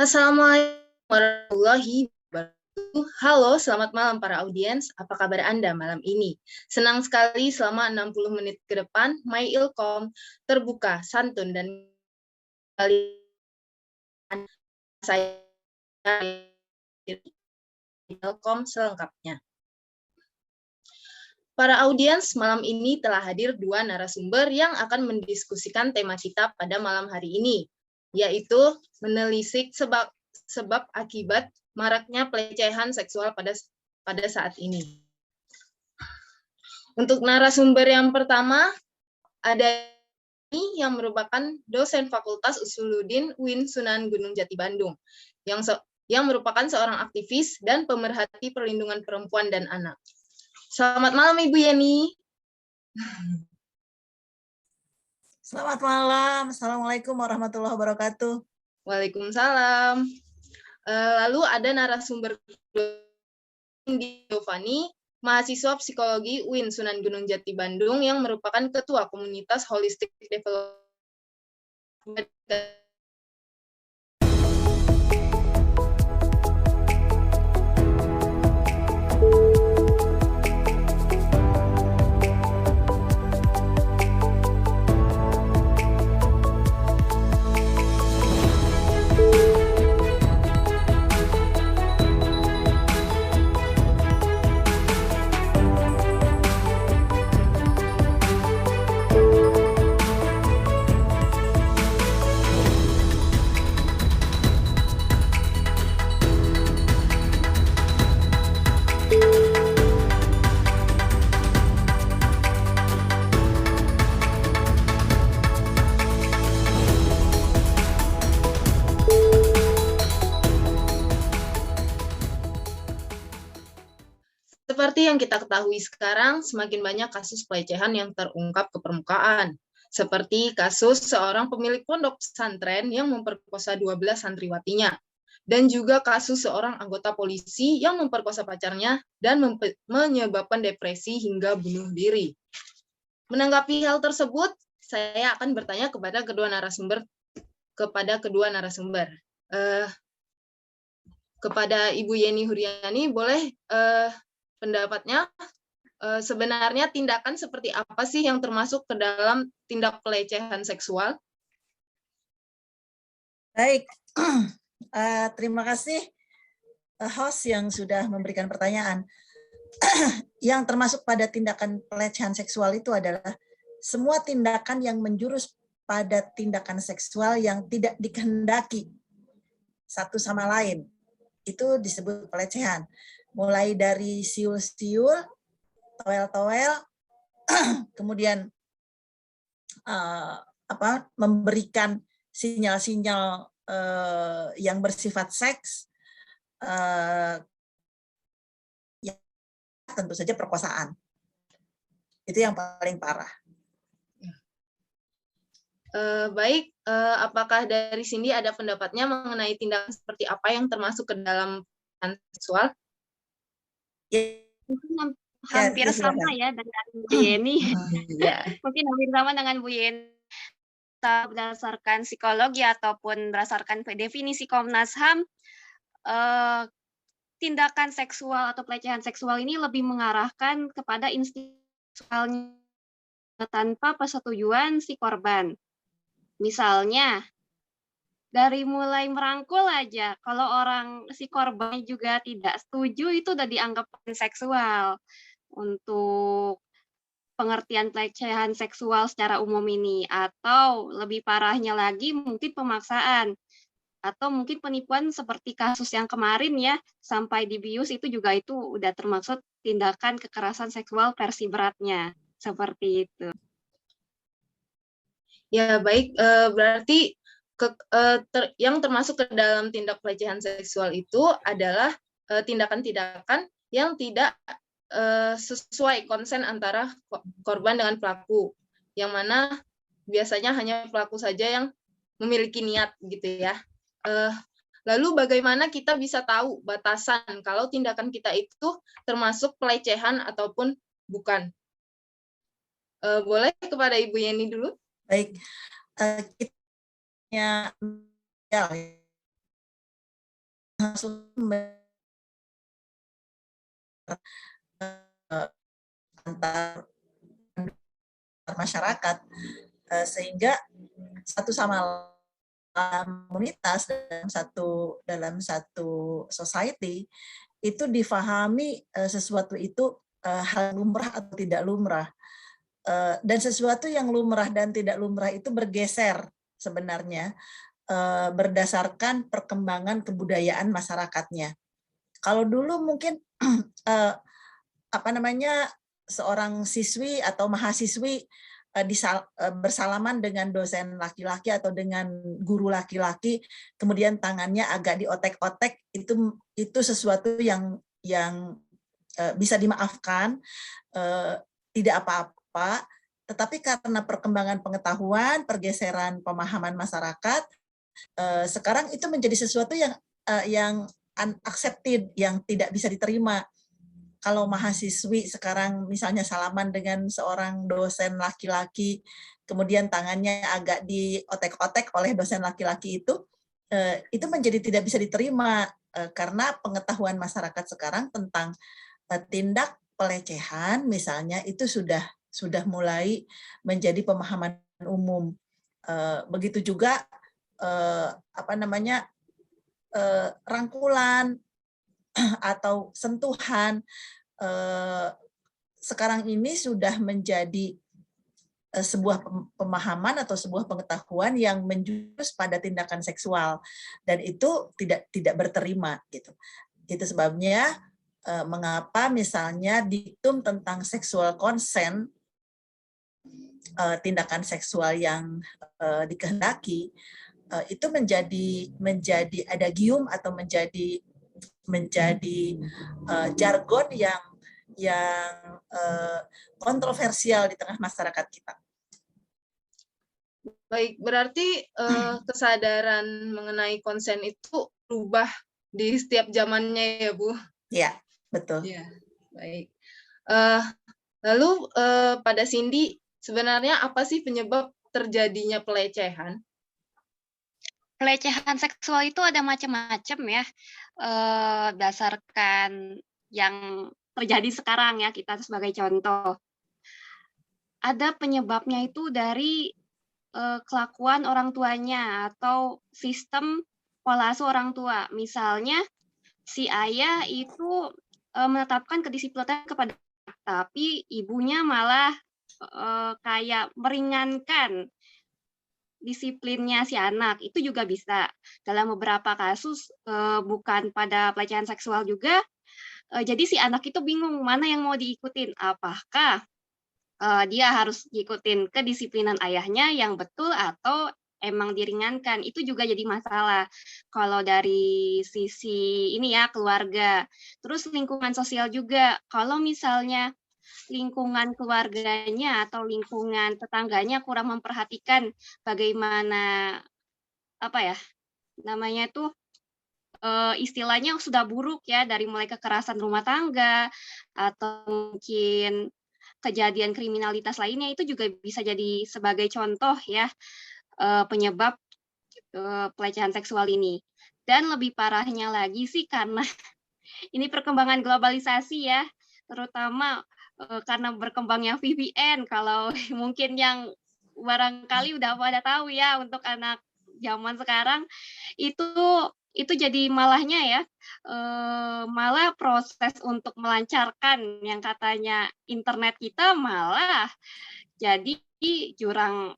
Assalamualaikum warahmatullahi wabarakatuh. Halo, selamat malam para audiens. Apa kabar Anda malam ini? Senang sekali selama 60 menit ke depan, My Ilkom terbuka, santun, dan kali saya Ilkom selengkapnya. Para audiens, malam ini telah hadir dua narasumber yang akan mendiskusikan tema kita pada malam hari ini, yaitu menelisik sebab akibat maraknya pelecehan seksual pada saat ini. Untuk narasumber yang pertama, ada yang merupakan dosen Fakultas Usuluddin UIN Sunan Gunung Jati Bandung, yang merupakan seorang aktivis dan pemerhati perlindungan perempuan dan anak. Selamat malam Ibu Yeni. Selamat malam. Assalamualaikum warahmatullahi wabarakatuh. Waalaikumsalam. Lalu ada narasumber Giovanni, mahasiswa psikologi UIN Sunan Gunung Jati Bandung yang merupakan ketua komunitas Holistic Development. Seperti yang kita ketahui sekarang, semakin banyak kasus pelecehan yang terungkap ke permukaan. Seperti kasus seorang pemilik pondok pesantren yang memperkosa 12 santriwatinya. Dan juga kasus seorang anggota polisi yang memperkosa pacarnya dan menyebabkan depresi hingga bunuh diri. Menanggapi hal tersebut, saya akan bertanya kepada kedua narasumber. Kepada Ibu Yeni Huryani, boleh pendapatnya sebenarnya tindakan seperti apa sih yang termasuk ke dalam tindak pelecehan seksual? Baik, terima kasih host yang sudah memberikan pertanyaan. Yang termasuk pada tindakan pelecehan seksual itu adalah semua tindakan yang menjurus pada tindakan seksual yang tidak dikehendaki satu sama lain. Itu disebut pelecehan. Mulai dari siul-siul, toel-toel, kemudian memberikan sinyal-sinyal yang bersifat seks, ya, tentu saja perkosaan. Itu yang paling parah. Baik, apakah dari Cindy ada pendapatnya mengenai tindakan seperti apa yang termasuk ke dalam pelecehan seksual? Mungkin hampir sama ya dengan Bu Yeni. Mungkin hampir sama dengan Bu Yeni. Berdasarkan psikologi ataupun berdasarkan definisi Komnas HAM, tindakan seksual atau pelecehan seksual ini lebih mengarahkan kepada insting seksualnya tanpa persetujuan si korban. Misalnya, dari mulai merangkul aja, kalau si korban juga tidak setuju, itu udah dianggap seksual. Untuk pengertian pelecehan seksual secara umum ini, atau lebih parahnya lagi mungkin pemaksaan, atau mungkin penipuan seperti kasus yang kemarin ya, sampai dibius itu juga itu udah termasuk tindakan kekerasan seksual versi beratnya, seperti itu. Ya baik, berarti yang termasuk ke dalam tindak pelecehan seksual itu adalah tindakan-tindakan yang tidak sesuai konsen antara korban dengan pelaku, yang mana biasanya hanya pelaku saja yang memiliki niat gitu ya. Lalu bagaimana kita bisa tahu batasan kalau tindakan kita itu termasuk pelecehan ataupun bukan? Boleh kepada Ibu Yeni dulu? Baik, kita antar masyarakat, sehingga satu sama komunitas dalam satu society itu difahami sesuatu itu hal lumrah atau tidak lumrah, dan sesuatu yang lumrah dan tidak lumrah itu bergeser sebenarnya berdasarkan perkembangan kebudayaan masyarakatnya. Kalau dulu mungkin seorang siswi atau mahasiswi bersalaman dengan dosen laki-laki atau dengan guru laki-laki, kemudian tangannya agak diotek-otek, itu sesuatu yang bisa dimaafkan, tidak apa-apa. Tetapi karena perkembangan pengetahuan, pergeseran pemahaman masyarakat, sekarang itu menjadi sesuatu yang unaccepted, yang tidak bisa diterima. Kalau mahasiswi sekarang misalnya salaman dengan seorang dosen laki-laki, kemudian tangannya agak diotek-otek oleh dosen laki-laki itu menjadi tidak bisa diterima karena pengetahuan masyarakat sekarang tentang tindak pelecehan misalnya itu sudah mulai menjadi pemahaman umum. Begitu juga rangkulan atau sentuhan sekarang ini sudah menjadi sebuah pemahaman atau sebuah pengetahuan yang menjurus pada tindakan seksual, dan itu tidak berterima gitu. Itu sebabnya mengapa misalnya diktum tentang sexual consent, tindakan seksual yang dikehendaki, itu menjadi adagium atau menjadi jargon yang kontroversial di tengah masyarakat kita. Baik, berarti kesadaran mengenai konsen itu berubah di setiap zamannya ya, Bu? Ya, betul. Ya, baik. Lalu pada Cindy, sebenarnya apa sih penyebab terjadinya pelecehan? Pelecehan seksual itu ada macam-macam ya, berdasarkan yang terjadi sekarang ya, kita sebagai contoh. Ada penyebabnya itu dari kelakuan orang tuanya atau sistem pola asuh orang tua. Misalnya si ayah itu menetapkan kedisiplinan kepada anak, tapi ibunya malah kayak meringankan disiplinnya si anak. Itu juga bisa. Dalam beberapa kasus bukan pada pelecehan seksual juga, jadi si anak itu bingung mana yang mau diikutin. Apakah dia harus ngikutin kedisiplinan ayahnya yang betul atau emang diringankan, itu juga jadi masalah. Kalau dari sisi ini ya keluarga, terus lingkungan sosial juga. Kalau misalnya lingkungan keluarganya atau lingkungan tetangganya kurang memperhatikan bagaimana namanya itu istilahnya sudah buruk ya, dari mulai kekerasan rumah tangga atau mungkin kejadian kriminalitas lainnya, itu juga bisa jadi sebagai contoh ya penyebab pelecehan seksual ini. Dan lebih parahnya lagi sih karena ini perkembangan globalisasi ya, terutama karena berkembangnya VPN. Kalau mungkin yang barangkali udah pada tahu ya, untuk anak zaman sekarang itu jadi malahnya ya, malah proses untuk melancarkan yang katanya internet kita malah jadi jurang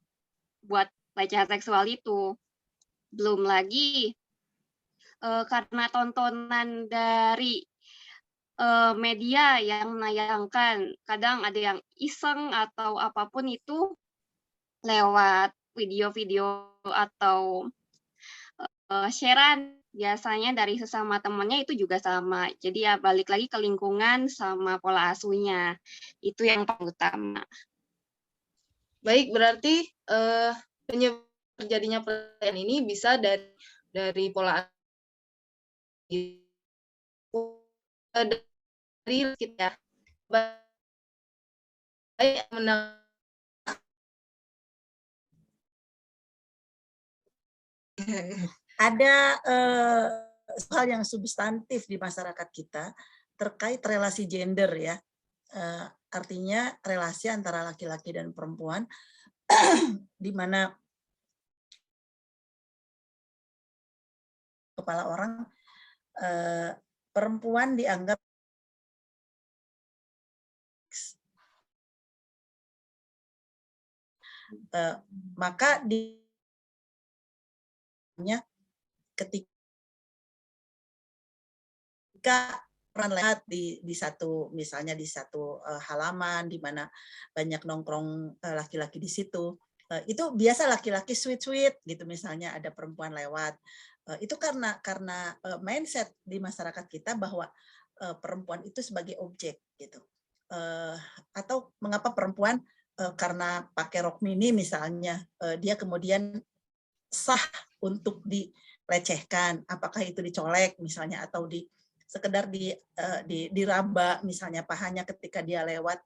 buat pelecehan seksual itu. Belum lagi karena tontonan dari media yang menayangkan, kadang ada yang iseng atau apapun itu lewat video-video atau share-an biasanya dari sesama temannya, itu juga sama. Jadi ya balik lagi ke lingkungan sama pola asuhnya. Itu yang paling utama. Baik, berarti penyebab terjadinya pelecehan ini bisa dari pola dari kita. Baik, ada hal yang substantif di masyarakat kita terkait relasi gender ya. Artinya relasi antara laki-laki dan perempuan di mana kepala orang perempuan dianggap maka ketika peran lihat di satu misalnya di satu halaman di mana banyak nongkrong laki-laki di situ, itu biasa laki-laki sweet gitu, misalnya ada perempuan lewat, itu karena mindset di masyarakat kita bahwa perempuan itu sebagai objek gitu, atau mengapa perempuan karena pakai rok mini misalnya dia kemudian sah untuk dilecehkan, apakah itu dicolek misalnya atau sekedar diraba misalnya pahanya ketika dia lewat,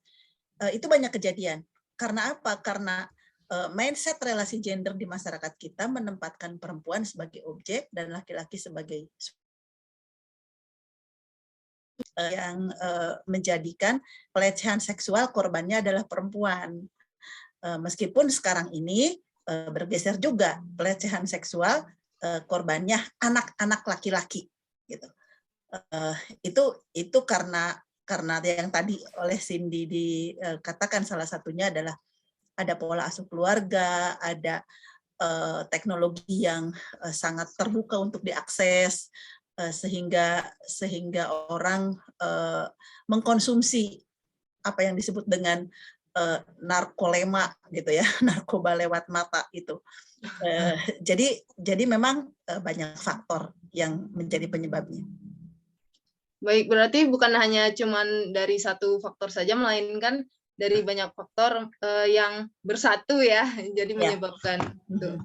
itu banyak kejadian. Karena apa? Karena mindset relasi gender di masyarakat kita menempatkan perempuan sebagai objek dan laki-laki sebagai yang menjadikan pelecehan seksual korbannya adalah perempuan. Meskipun sekarang ini bergeser juga pelecehan seksual korbannya anak-anak laki-laki gitu. Itu karena yang tadi oleh Cindy dikatakan salah satunya adalah ada pola asuh keluarga, ada teknologi yang sangat terbuka untuk diakses, sehingga orang mengkonsumsi apa yang disebut dengan narkolema gitu ya, narkoba lewat mata itu. Jadi memang banyak faktor yang menjadi penyebabnya. Baik, berarti bukan hanya cuman dari satu faktor saja, melainkan dari banyak faktor yang bersatu ya, jadi menyebabkan itu.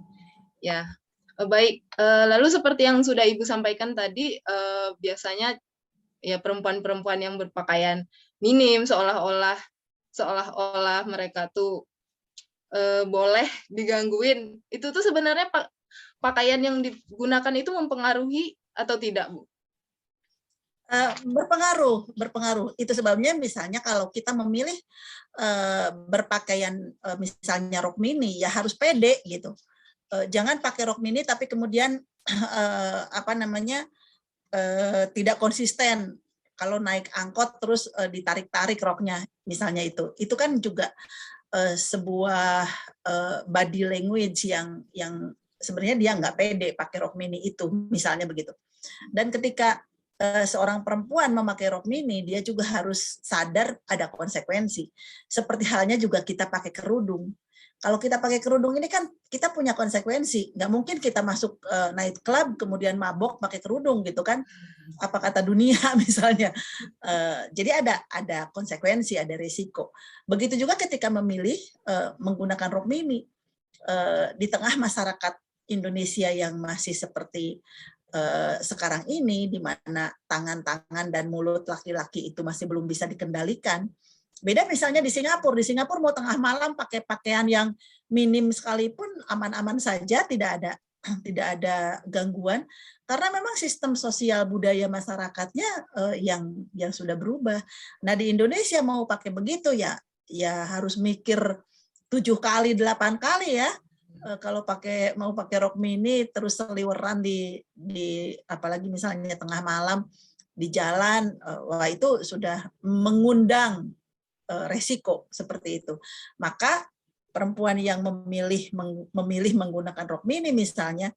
Ya, baik. Lalu seperti yang sudah Ibu sampaikan tadi, biasanya ya perempuan-perempuan yang berpakaian minim seolah-olah mereka tuh boleh digangguin. Itu tuh sebenarnya pakaian yang digunakan itu mempengaruhi atau tidak, Bu? Berpengaruh. Itu sebabnya misalnya kalau kita memilih berpakaian misalnya rok mini ya harus pede gitu. Jangan pakai rok mini tapi kemudian tidak konsisten. Kalau naik angkot terus ditarik-tarik roknya misalnya itu kan juga sebuah body language yang sebenarnya dia nggak pede pakai rok mini itu misalnya begitu. Dan ketika seorang perempuan memakai rok mini, dia juga harus sadar ada konsekuensi. Seperti halnya juga kita pakai kerudung. Kalau kita pakai kerudung ini kan kita punya konsekuensi. Nggak mungkin kita masuk night club kemudian mabok pakai kerudung gitu kan. Apa kata dunia misalnya. Jadi ada konsekuensi, ada risiko. Begitu juga ketika memilih menggunakan rok mini di tengah masyarakat Indonesia yang masih seperti sekarang ini, di mana tangan-tangan dan mulut laki-laki itu masih belum bisa dikendalikan. Beda misalnya di Singapura mau tengah malam pakai pakaian yang minim sekalipun aman-aman saja, tidak ada gangguan, karena memang sistem sosial budaya masyarakatnya yang sudah berubah. Nah di Indonesia mau pakai begitu ya harus mikir 7 kali 8 kali ya. Kalau mau pakai rok mini terus seliweran di apalagi misalnya tengah malam di jalan, wah itu sudah mengundang resiko seperti itu. Maka perempuan yang memilih menggunakan rok mini misalnya,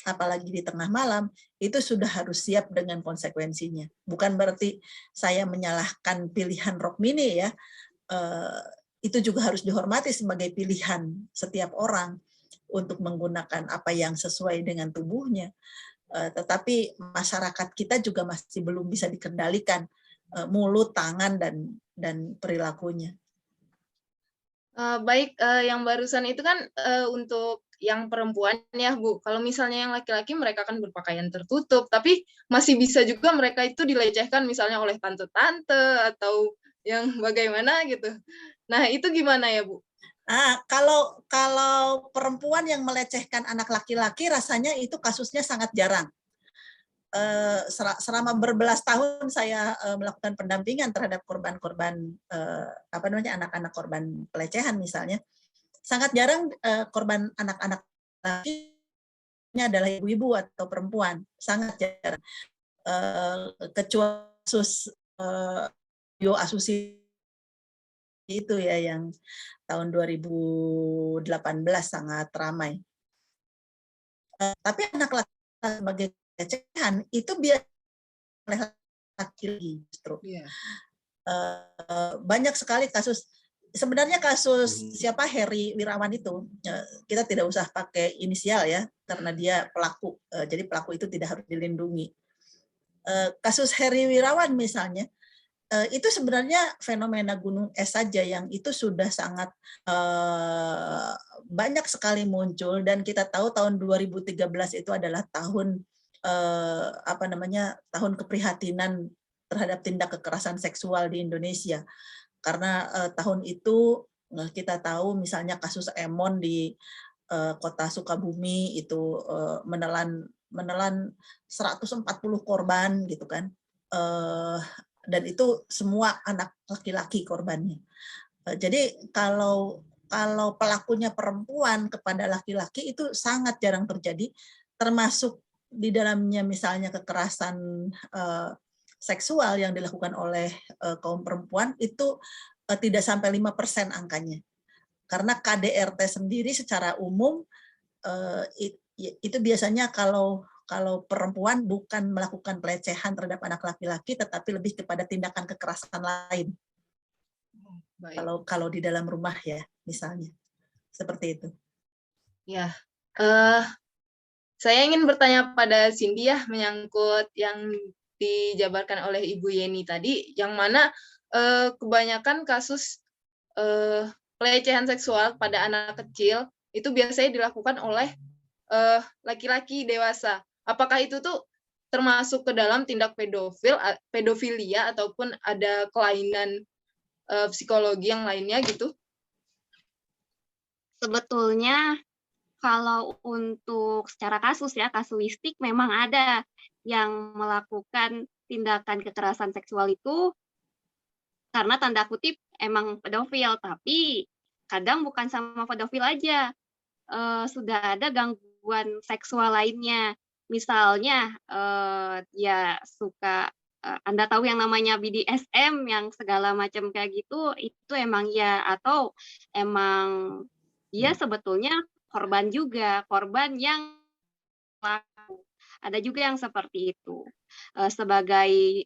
apalagi di tengah malam, itu sudah harus siap dengan konsekuensinya. Bukan berarti saya menyalahkan pilihan rok mini ya, itu juga harus dihormati sebagai pilihan setiap orang untuk menggunakan apa yang sesuai dengan tubuhnya. Tetapi masyarakat kita juga masih belum bisa dikendalikan mulut, tangan, dan perilakunya. Baik, yang barusan itu kan untuk yang perempuan ya, Bu. Kalau misalnya yang laki-laki mereka kan berpakaian tertutup, tapi masih bisa juga mereka itu dilecehkan misalnya oleh tante-tante atau yang bagaimana gitu. Nah, itu gimana ya, Bu? Kalau perempuan yang melecehkan anak laki-laki rasanya itu kasusnya sangat jarang. selama berbelas tahun saya melakukan pendampingan terhadap korban-korban anak-anak korban pelecehan misalnya, sangat jarang korban anak-anak ini adalah ibu-ibu atau perempuan, sangat jarang. Kecuali kasus Asusi itu ya yang tahun 2018 sangat ramai. Tapi anak laki-laki sebagai pelecehan itu biasa laki-laki justru. Yeah. Banyak sekali kasus. Sebenarnya kasus siapa Heri Wirawan itu kita tidak usah pakai inisial ya karena dia pelaku. Jadi pelaku itu tidak harus dilindungi. Kasus Heri Wirawan misalnya itu sebenarnya fenomena gunung es saja yang itu sudah sangat banyak sekali muncul, dan kita tahu tahun 2013 itu adalah tahun tahun keprihatinan terhadap tindak kekerasan seksual di Indonesia, karena tahun itu kita tahu misalnya kasus Emon di kota Sukabumi itu menelan 140 korban gitu kan. Dan itu semua anak laki-laki korbannya. Jadi kalau pelakunya perempuan kepada laki-laki itu sangat jarang terjadi, termasuk di dalamnya misalnya kekerasan seksual yang dilakukan oleh kaum perempuan itu tidak sampai 5% angkanya. Karena KDRT sendiri secara umum itu biasanya kalau perempuan bukan melakukan pelecehan terhadap anak laki-laki, tetapi lebih kepada tindakan kekerasan lain. Baik. Kalau di dalam rumah ya, misalnya. Seperti itu. Ya, saya ingin bertanya pada Cindy ya, menyangkut yang dijabarkan oleh Ibu Yeni tadi, yang mana kebanyakan kasus pelecehan seksual pada anak kecil itu biasanya dilakukan oleh laki-laki dewasa. Apakah itu tuh termasuk ke dalam tindak pedofilia ataupun ada kelainan psikologi yang lainnya gitu? Sebetulnya kalau untuk secara kasus ya, kasuistik memang ada yang melakukan tindakan kekerasan seksual itu karena tanda kutip emang pedofil, tapi kadang bukan sama pedofil aja. Sudah ada gangguan seksual lainnya. Misalnya dia suka Anda tahu yang namanya BDSM yang segala macam kayak gitu, itu emang ya, atau emang dia sebetulnya korban juga, korban yang pelaku. Ada juga yang seperti itu. Sebagai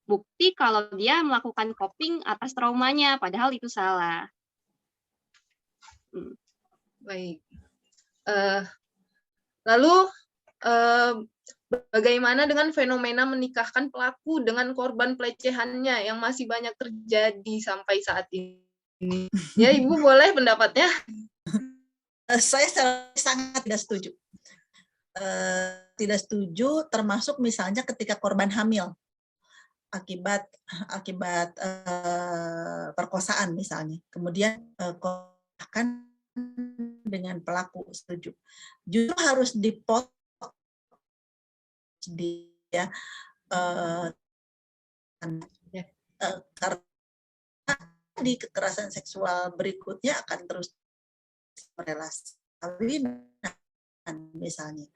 bukti kalau dia melakukan coping atas traumanya, padahal itu salah. Baik. Lalu bagaimana dengan fenomena menikahkan pelaku dengan korban pelecehannya yang masih banyak terjadi sampai saat ini? Ya, Ibu boleh pendapatnya? Saya sangat tidak setuju. Tidak setuju, termasuk misalnya ketika korban hamil akibat perkosaan misalnya, kemudian akan dengan pelaku, setuju. Justru harus dipotong dia karena di kekerasan seksual berikutnya akan terus relasi misalnya.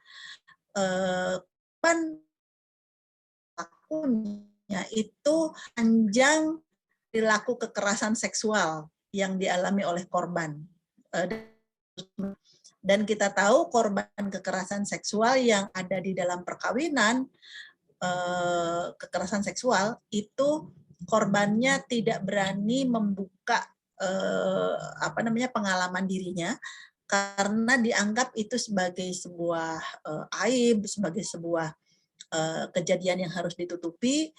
Pelakunya itu panjang perilaku kekerasan seksual yang dialami oleh korban. Dan kita tahu korban kekerasan seksual yang ada di dalam perkawinan, kekerasan seksual itu korbannya tidak berani membuka pengalaman dirinya karena dianggap itu sebagai sebuah aib, sebagai sebuah kejadian yang harus ditutupi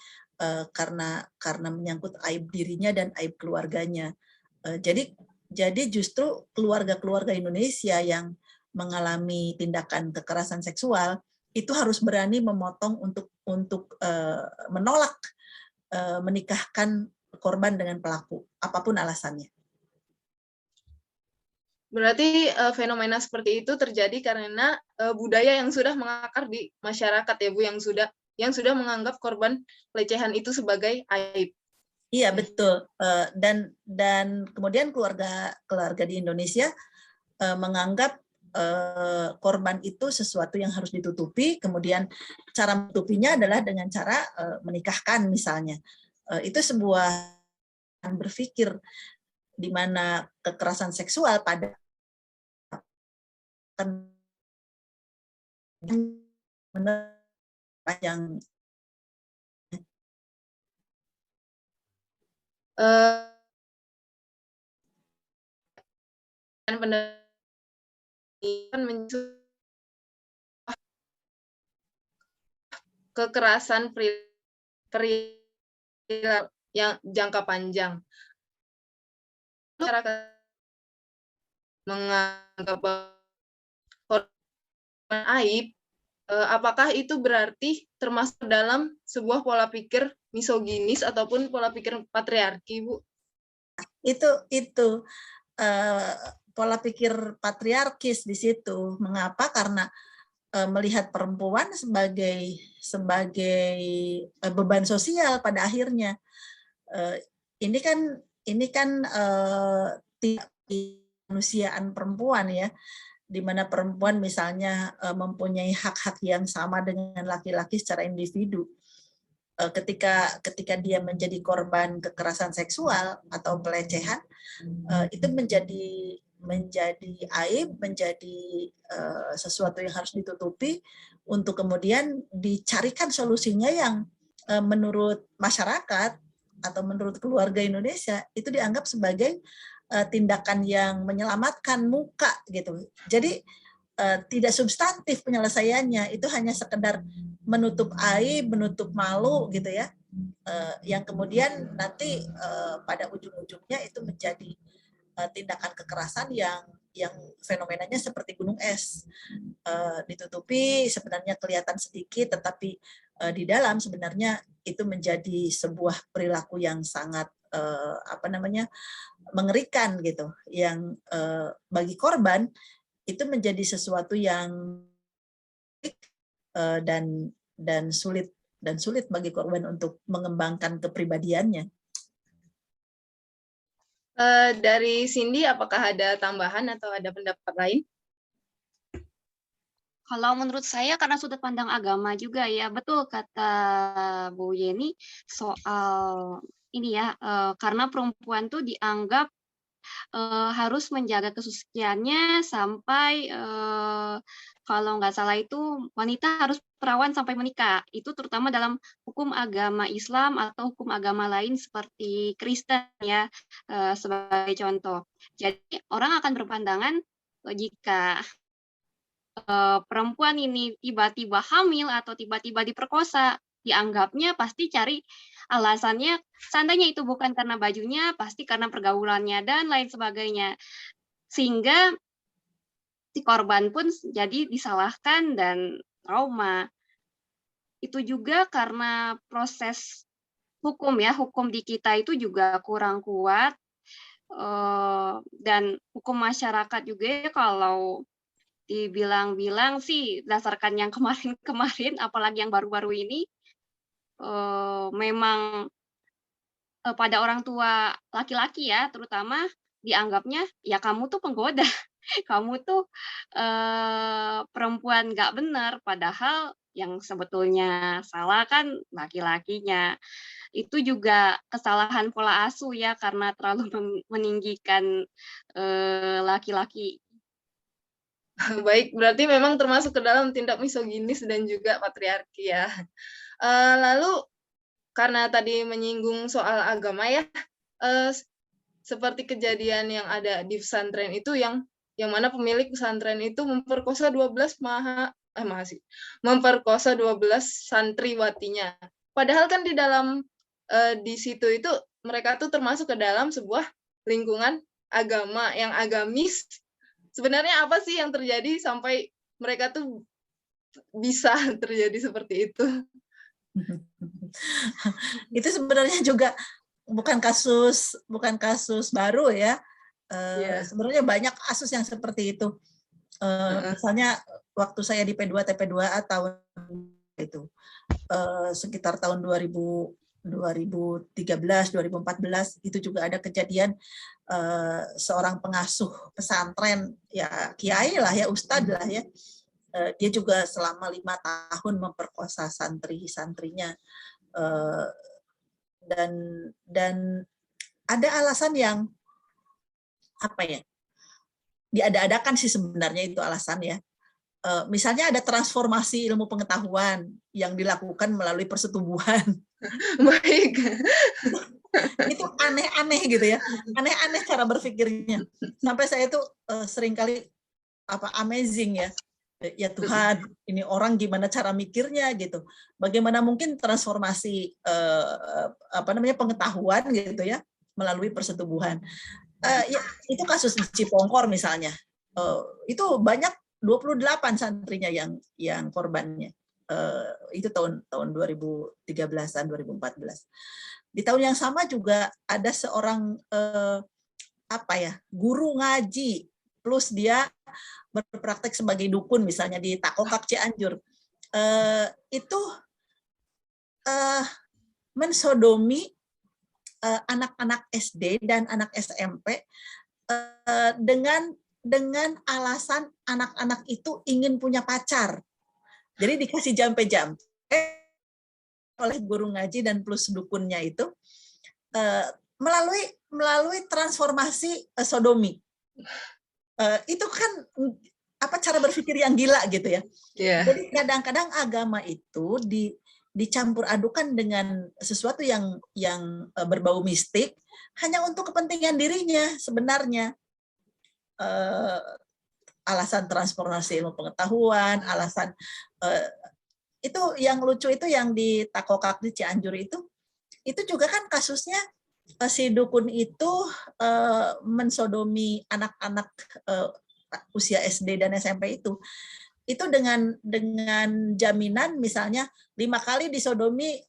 karena menyangkut aib dirinya dan aib keluarganya. Jadi justru keluarga-keluarga Indonesia yang mengalami tindakan kekerasan seksual itu harus berani memotong untuk menolak menikahkan korban dengan pelaku, apapun alasannya. Berarti fenomena seperti itu terjadi karena budaya yang sudah mengakar di masyarakat ya Bu, yang sudah yang sudah menganggap korban pelecehan itu sebagai aib. Iya, betul. Dan kemudian keluarga di Indonesia menganggap korban itu sesuatu yang harus ditutupi, kemudian cara menutupinya adalah dengan cara menikahkan misalnya. Itu sebuah berpikir di mana kekerasan seksual pada yang kekerasan yang jangka panjang. Masyarakat menganggap korban aib, apakah itu berarti termasuk dalam sebuah pola pikir misoginis ataupun pola pikir patriarki, Bu? Itu pola pikir patriarkis di situ. Mengapa? Karena melihat perempuan sebagai beban sosial pada akhirnya. Ini kan tidak kemanusiaan perempuan ya, di mana perempuan misalnya mempunyai hak-hak yang sama dengan laki-laki secara individu. Ketika dia menjadi korban kekerasan seksual atau pelecehan, itu menjadi aib, menjadi sesuatu yang harus ditutupi untuk kemudian dicarikan solusinya yang menurut masyarakat atau menurut keluarga Indonesia itu dianggap sebagai tindakan yang menyelamatkan muka gitu. Jadi tidak substantif penyelesaiannya, itu hanya sekedar menutup aib, menutup malu gitu ya. Yang kemudian nanti pada ujung-ujungnya itu menjadi tindakan kekerasan yang fenomenanya seperti gunung es, ditutupi sebenarnya kelihatan sedikit, tetapi di dalam sebenarnya itu menjadi sebuah perilaku yang sangat mengerikan gitu, yang bagi korban itu menjadi sesuatu yang dan sulit bagi korban untuk mengembangkan kepribadiannya. Dari Cindy, apakah ada tambahan atau ada pendapat lain? Kalau menurut saya karena sudut pandang agama juga ya, betul kata Bu Yeni soal ini ya, karena perempuan tuh dianggap harus menjaga kesuciannya sampai kalau nggak salah itu wanita harus perawan sampai menikah. Itu terutama dalam hukum agama Islam atau hukum agama lain seperti Kristen ya, sebagai contoh. Jadi orang akan berpandangan jika perempuan ini tiba-tiba hamil atau tiba-tiba diperkosa, dianggapnya pasti cari alasannya, seandainya itu bukan karena bajunya, pasti karena pergaulannya, dan lain sebagainya. Sehingga si korban pun jadi disalahkan dan trauma. Itu juga karena proses hukum ya, hukum di kita itu juga kurang kuat, dan hukum masyarakat juga ya kalau dibilang-bilang sih berdasarkan yang kemarin-kemarin, apalagi yang baru-baru ini, memang pada orang tua laki-laki ya, terutama dianggapnya ya kamu tuh penggoda, kamu tuh perempuan nggak benar, padahal yang sebetulnya salah kan laki-lakinya. Itu juga kesalahan pola asuh ya, karena terlalu meninggikan laki-laki. Baik, berarti memang termasuk ke dalam tindak misoginis dan juga patriarki ya. Lalu karena tadi menyinggung soal agama ya, seperti kejadian yang ada di pesantren itu yang mana pemilik pesantren itu memperkosa 12 memperkosa 12 santriwatinya. Padahal kan di dalam di situ itu mereka tuh termasuk ke dalam sebuah lingkungan agama yang agamis. Sebenarnya apa sih yang terjadi sampai mereka tuh bisa terjadi seperti itu? Itu sebenarnya juga bukan kasus baru ya. Sebenarnya banyak kasus yang seperti itu. Misalnya waktu saya di P2 TP2A tahun itu. Sekitar tahun 2013, 2014 itu juga ada kejadian seorang pengasuh pesantren, ya kiai lah ya, ustadz lah ya, dia juga selama 5 tahun memperkosa santri-santrinya, dan ada alasan yang apa ya, diada-adakan sih sebenarnya itu alasannya. Misalnya ada transformasi ilmu pengetahuan yang dilakukan melalui persetubuhan. Baik. Itu aneh-aneh gitu ya, aneh-aneh cara berpikirnya. Sampai saya tuh seringkali amazing ya. Ya Tuhan, ini orang gimana cara mikirnya gitu. Bagaimana mungkin transformasi pengetahuan gitu ya melalui persetubuhan. Ya, itu kasus di Cipongkor misalnya. Itu banyak 28 santrinya yang korbannya. Itu tahun 2013-an, 2014. Di tahun yang sama juga ada seorang guru ngaji plus dia berpraktek sebagai dukun misalnya di Takokak Cianjur. Itu mensodomi anak-anak SD dan anak SMP dengan alasan anak-anak itu ingin punya pacar. Jadi dikasih jampe-jampe oleh guru ngaji dan plus dukunnya itu melalui transformasi sodomi. Itu kan cara berpikir yang gila gitu ya. Yeah. Jadi kadang-kadang agama itu dicampur adukan dengan sesuatu yang berbau mistik hanya untuk kepentingan dirinya sebenarnya. Alasan transformasi ilmu pengetahuan, alasan itu yang lucu itu yang di Takokak di Cianjur itu juga kan kasusnya si dukun itu mensodomi anak-anak usia SD dan SMP itu dengan jaminan misalnya 5 kali disodomi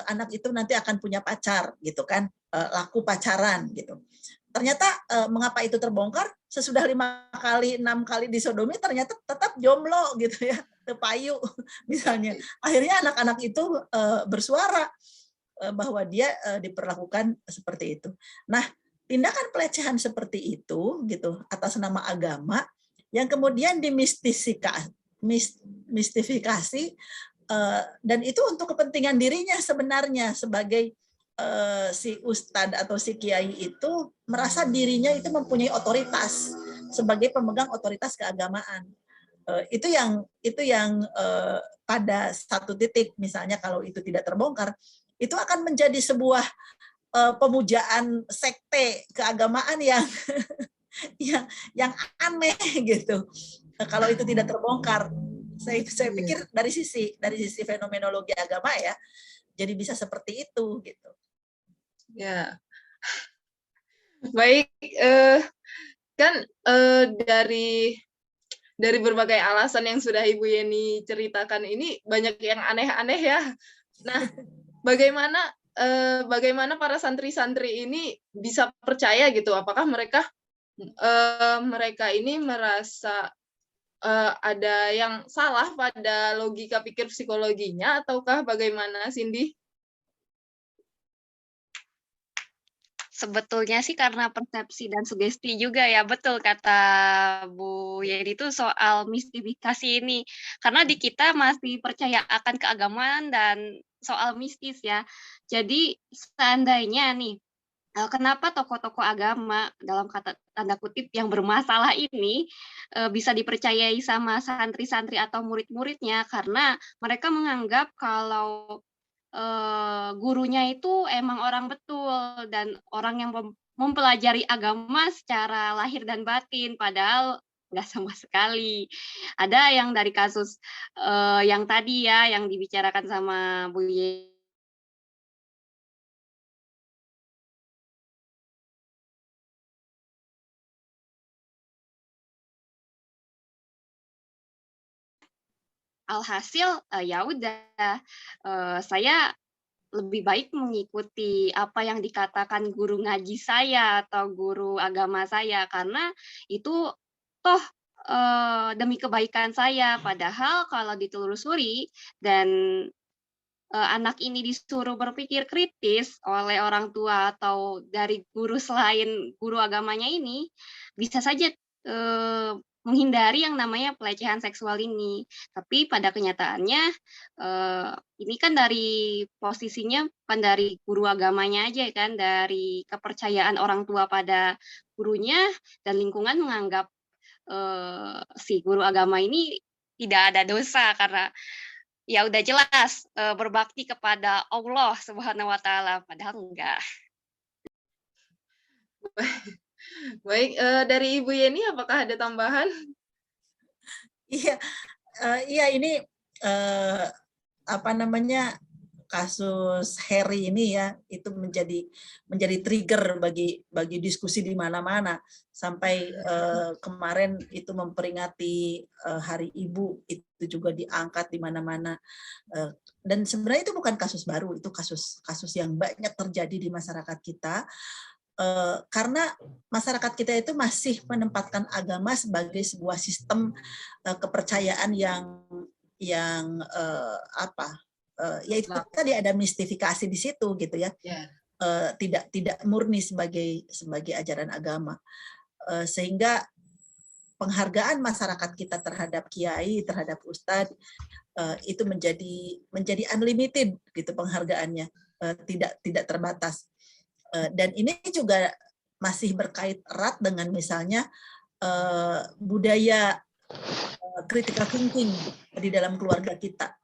anak itu nanti akan punya pacar gitu kan, laku pacaran gitu. Ternyata mengapa itu terbongkar sesudah 5 kali 6 kali disodomi ternyata tetap jomblo gitu ya, tepayu misalnya. Akhirnya anak-anak itu bersuara bahwa dia diperlakukan seperti itu. Nah, tindakan pelecehan seperti itu gitu atas nama agama yang kemudian dimistifikasi dan itu untuk kepentingan dirinya sebenarnya sebagai si ustadz atau si kiai itu merasa dirinya itu mempunyai otoritas sebagai pemegang otoritas keagamaan. Itu yang pada satu titik misalnya kalau itu tidak terbongkar itu akan menjadi sebuah pemujaan sekte keagamaan yang aneh gitu. Kalau itu tidak terbongkar, saya pikir dari sisi fenomenologi agama ya, jadi bisa seperti itu gitu. Ya, baik. Kan dari berbagai alasan yang sudah Ibu Yeni ceritakan ini banyak yang aneh-aneh ya. Nah, bagaimana para santri-santri ini bisa percaya gitu? Apakah mereka ini merasa ada yang salah pada logika pikir psikologinya ataukah bagaimana, Cindy? Sebetulnya sih karena persepsi dan sugesti juga ya, betul kata Bu Yeni itu soal mistifikasi ini. Karena di kita masih percaya akan keagamaan dan soal mistis ya. Jadi seandainya nih, kenapa tokoh-tokoh agama dalam tanda kutip yang bermasalah ini bisa dipercayai sama santri-santri atau murid-muridnya karena mereka menganggap kalau gurunya itu emang orang betul dan orang yang mempelajari agama secara lahir dan batin, padahal nggak sama sekali. Ada yang dari kasus yang tadi ya, yang dibicarakan sama Bu Ye. Alhasil ya udah saya lebih baik mengikuti apa yang dikatakan guru ngaji saya atau guru agama saya karena itu toh demi kebaikan saya. Padahal kalau ditelusuri dan anak ini disuruh berpikir kritis oleh orang tua atau dari guru selain guru agamanya ini, bisa saja menghindari yang namanya pelecehan seksual ini. Tapi pada kenyataannya ini kan dari posisinya bukan dari guru agamanya aja kan, dari kepercayaan orang tua pada gurunya dan lingkungan menganggap si guru agama ini tidak ada dosa karena ya udah jelas berbakti kepada Allah Subhanahu wa taala, padahal enggak. Baik, dari Ibu Yeni apakah ada tambahan? Iya, iya ini apa namanya, kasus Harry ini ya, itu menjadi trigger bagi diskusi di mana-mana sampai kemarin itu memperingati Hari Ibu, itu juga diangkat di mana-mana. Dan sebenarnya itu bukan kasus baru, itu kasus yang banyak terjadi di masyarakat kita. Karena masyarakat kita itu masih menempatkan agama sebagai sebuah sistem kepercayaan yang apa, ya itu tadi ada mistifikasi di situ gitu ya, tidak murni sebagai ajaran agama, sehingga penghargaan masyarakat kita terhadap kiai, terhadap ustadz itu menjadi unlimited gitu penghargaannya, tidak terbatas. Dan ini juga masih berkait erat dengan misalnya budaya critical thinking di dalam keluarga kita.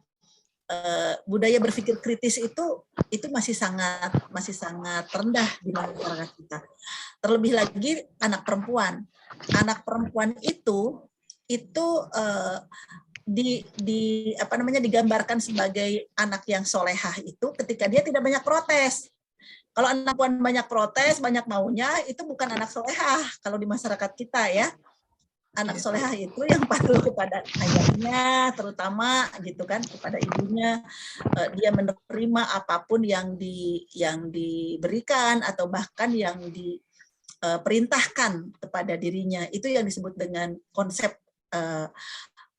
Budaya berpikir kritis itu masih sangat rendah di masyarakat kita. Terlebih lagi anak perempuan. Anak perempuan itu apa namanya, digambarkan sebagai anak yang solehah itu ketika dia tidak banyak protes. Kalau anak perempuan banyak protes, banyak maunya, itu bukan anak solehah kalau di masyarakat kita ya. Anak solehah itu yang patuh kepada ayahnya, terutama gitu kan, kepada ibunya, dia menerima apapun yang diberikan atau bahkan yang diperintahkan kepada dirinya. Itu yang disebut dengan konsep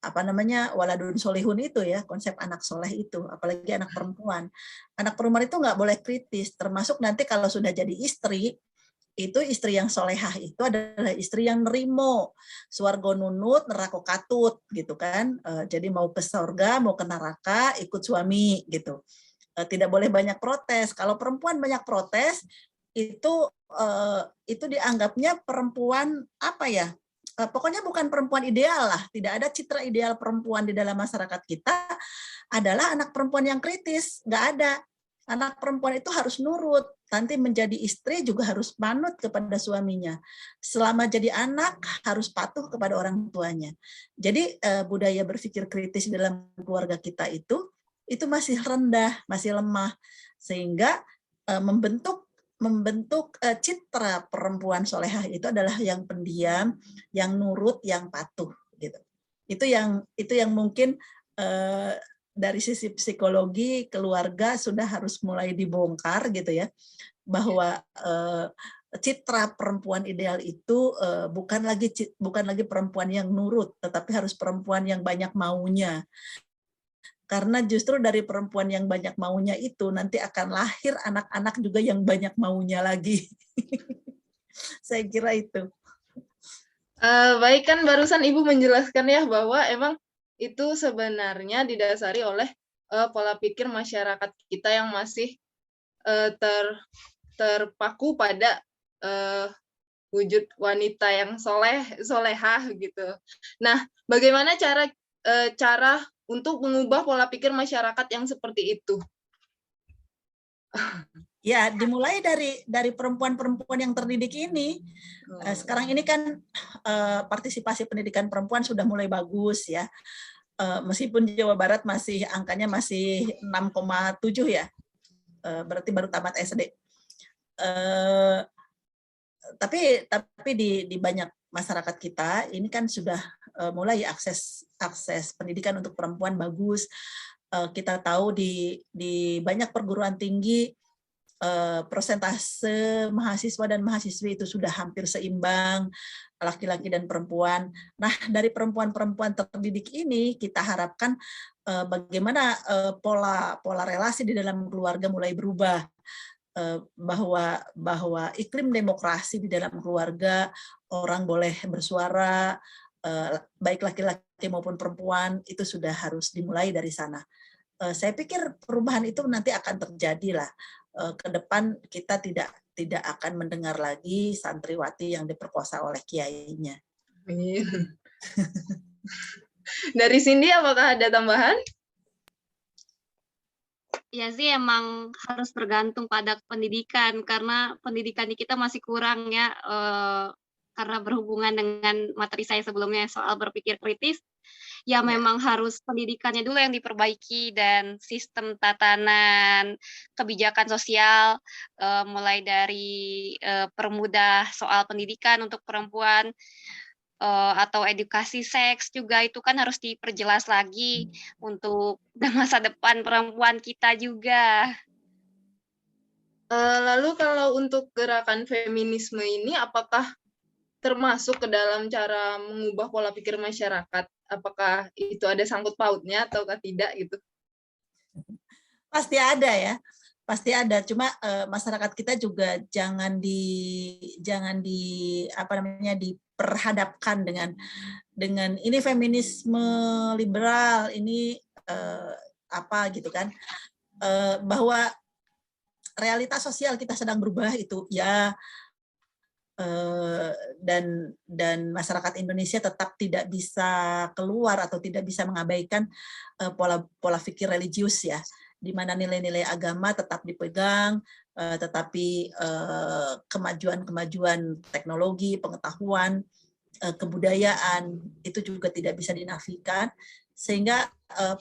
apa namanya, waladun solihun itu ya, konsep anak soleh itu, apalagi anak perempuan. Anak perempuan itu nggak boleh kritis, termasuk nanti kalau sudah jadi istri, itu istri yang solehah itu adalah istri yang nerimo, swargo nunut, neraka katut gitu kan. Jadi mau ke surga, mau ke neraka, ikut suami gitu. Tidak boleh banyak protes. Kalau perempuan banyak protes, itu dianggapnya perempuan apa ya? Pokoknya bukan perempuan ideal lah. Tidak ada citra ideal perempuan di dalam masyarakat kita adalah anak perempuan yang kritis. Nggak ada. Anak perempuan itu harus nurut. Nanti menjadi istri juga harus manut kepada suaminya. Selama jadi anak harus patuh kepada orang tuanya. Jadi budaya berpikir kritis dalam keluarga kita itu masih rendah, masih lemah. Sehingga membentuk citra perempuan solehah itu adalah yang pendiam, yang nurut, yang patuh gitu. Itu yang mungkin dari sisi psikologi keluarga sudah harus mulai dibongkar gitu ya, bahwa citra perempuan ideal itu bukan lagi perempuan yang nurut, tetapi harus perempuan yang banyak maunya. Karena justru dari perempuan yang banyak maunya itu nanti akan lahir anak-anak juga yang banyak maunya lagi. Saya kira itu. Baik, kan barusan Ibu menjelaskan ya bahwa emang itu sebenarnya didasari oleh pola pikir masyarakat kita yang masih terpaku pada wujud wanita yang solehah gitu. Nah, bagaimana cara untuk mengubah pola pikir masyarakat yang seperti itu? Ya, dimulai dari perempuan-perempuan yang terdidik ini. Sekarang ini kan partisipasi pendidikan perempuan sudah mulai bagus ya. Meskipun Jawa Barat angkanya masih 6,7 ya. Berarti baru tamat SD. Tapi di banyak masyarakat kita ini kan sudah mulai akses pendidikan untuk perempuan bagus. Kita tahu di banyak perguruan tinggi persentase mahasiswa dan mahasiswi itu sudah hampir seimbang, laki-laki dan perempuan. Nah, dari perempuan-perempuan terdidik ini kita harapkan bagaimana pola relasi di dalam keluarga mulai berubah, bahwa iklim demokrasi di dalam keluarga, orang boleh bersuara, baik laki-laki maupun perempuan, itu sudah harus dimulai dari sana. Saya pikir perubahan itu nanti akan terjadi lah. Ke depan kita tidak akan mendengar lagi santriwati yang diperkosa oleh kiainya. Dari Cindy, apakah ada tambahan? Ya sih, emang harus bergantung pada pendidikan, karena pendidikan di kita masih kurang ya, karena berhubungan dengan materi saya sebelumnya soal berpikir kritis, ya memang harus pendidikannya dulu yang diperbaiki, dan sistem tatanan kebijakan sosial, mulai dari permudah soal pendidikan untuk perempuan, atau edukasi seks juga itu kan harus diperjelas lagi untuk masa depan perempuan kita juga. Lalu kalau untuk gerakan feminisme ini, apakah termasuk ke dalam cara mengubah pola pikir masyarakat? Apakah itu ada sangkut pautnya ataukah tidak gitu? Pasti ada ya, pasti ada. Cuma masyarakat kita juga jangan diperhadapkan dengan ini feminisme liberal, ini apa gitu kan, bahwa realitas sosial kita sedang berubah itu ya, dan masyarakat Indonesia tetap tidak bisa keluar atau tidak bisa mengabaikan pola pikir religius ya, di mana nilai-nilai agama tetap dipegang, tetapi kemajuan teknologi, pengetahuan, kebudayaan itu juga tidak bisa dinafikan, sehingga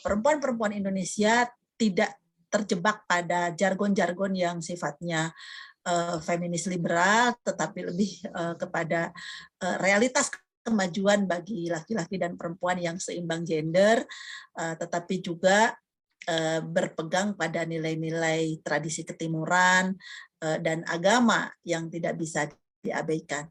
perempuan-perempuan Indonesia tidak terjebak pada jargon-jargon yang sifatnya feminis liberal, tetapi lebih kepada realitas kemajuan bagi laki-laki dan perempuan yang seimbang gender, tetapi juga berpegang pada nilai-nilai tradisi ketimuran dan agama yang tidak bisa diabaikan.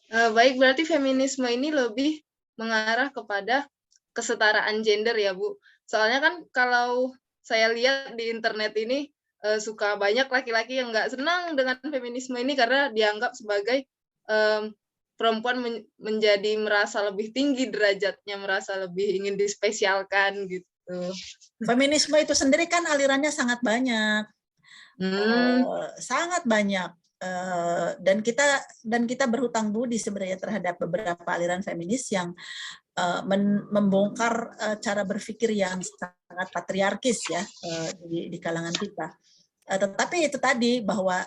Baik, berarti feminisme ini lebih mengarah kepada kesetaraan gender ya, Bu. Soalnya kan kalau saya lihat di internet ini suka banyak laki-laki yang nggak senang dengan feminisme ini karena dianggap sebagai perempuan menjadi merasa lebih tinggi derajatnya, merasa lebih ingin dispesialkan gitu. Feminisme itu sendiri kan alirannya sangat banyak, sangat banyak. Dan kita berhutang budi sebenarnya terhadap beberapa aliran feminis yang membongkar cara berpikir yang sangat patriarkis ya di kalangan kita. Tetapi itu tadi bahwa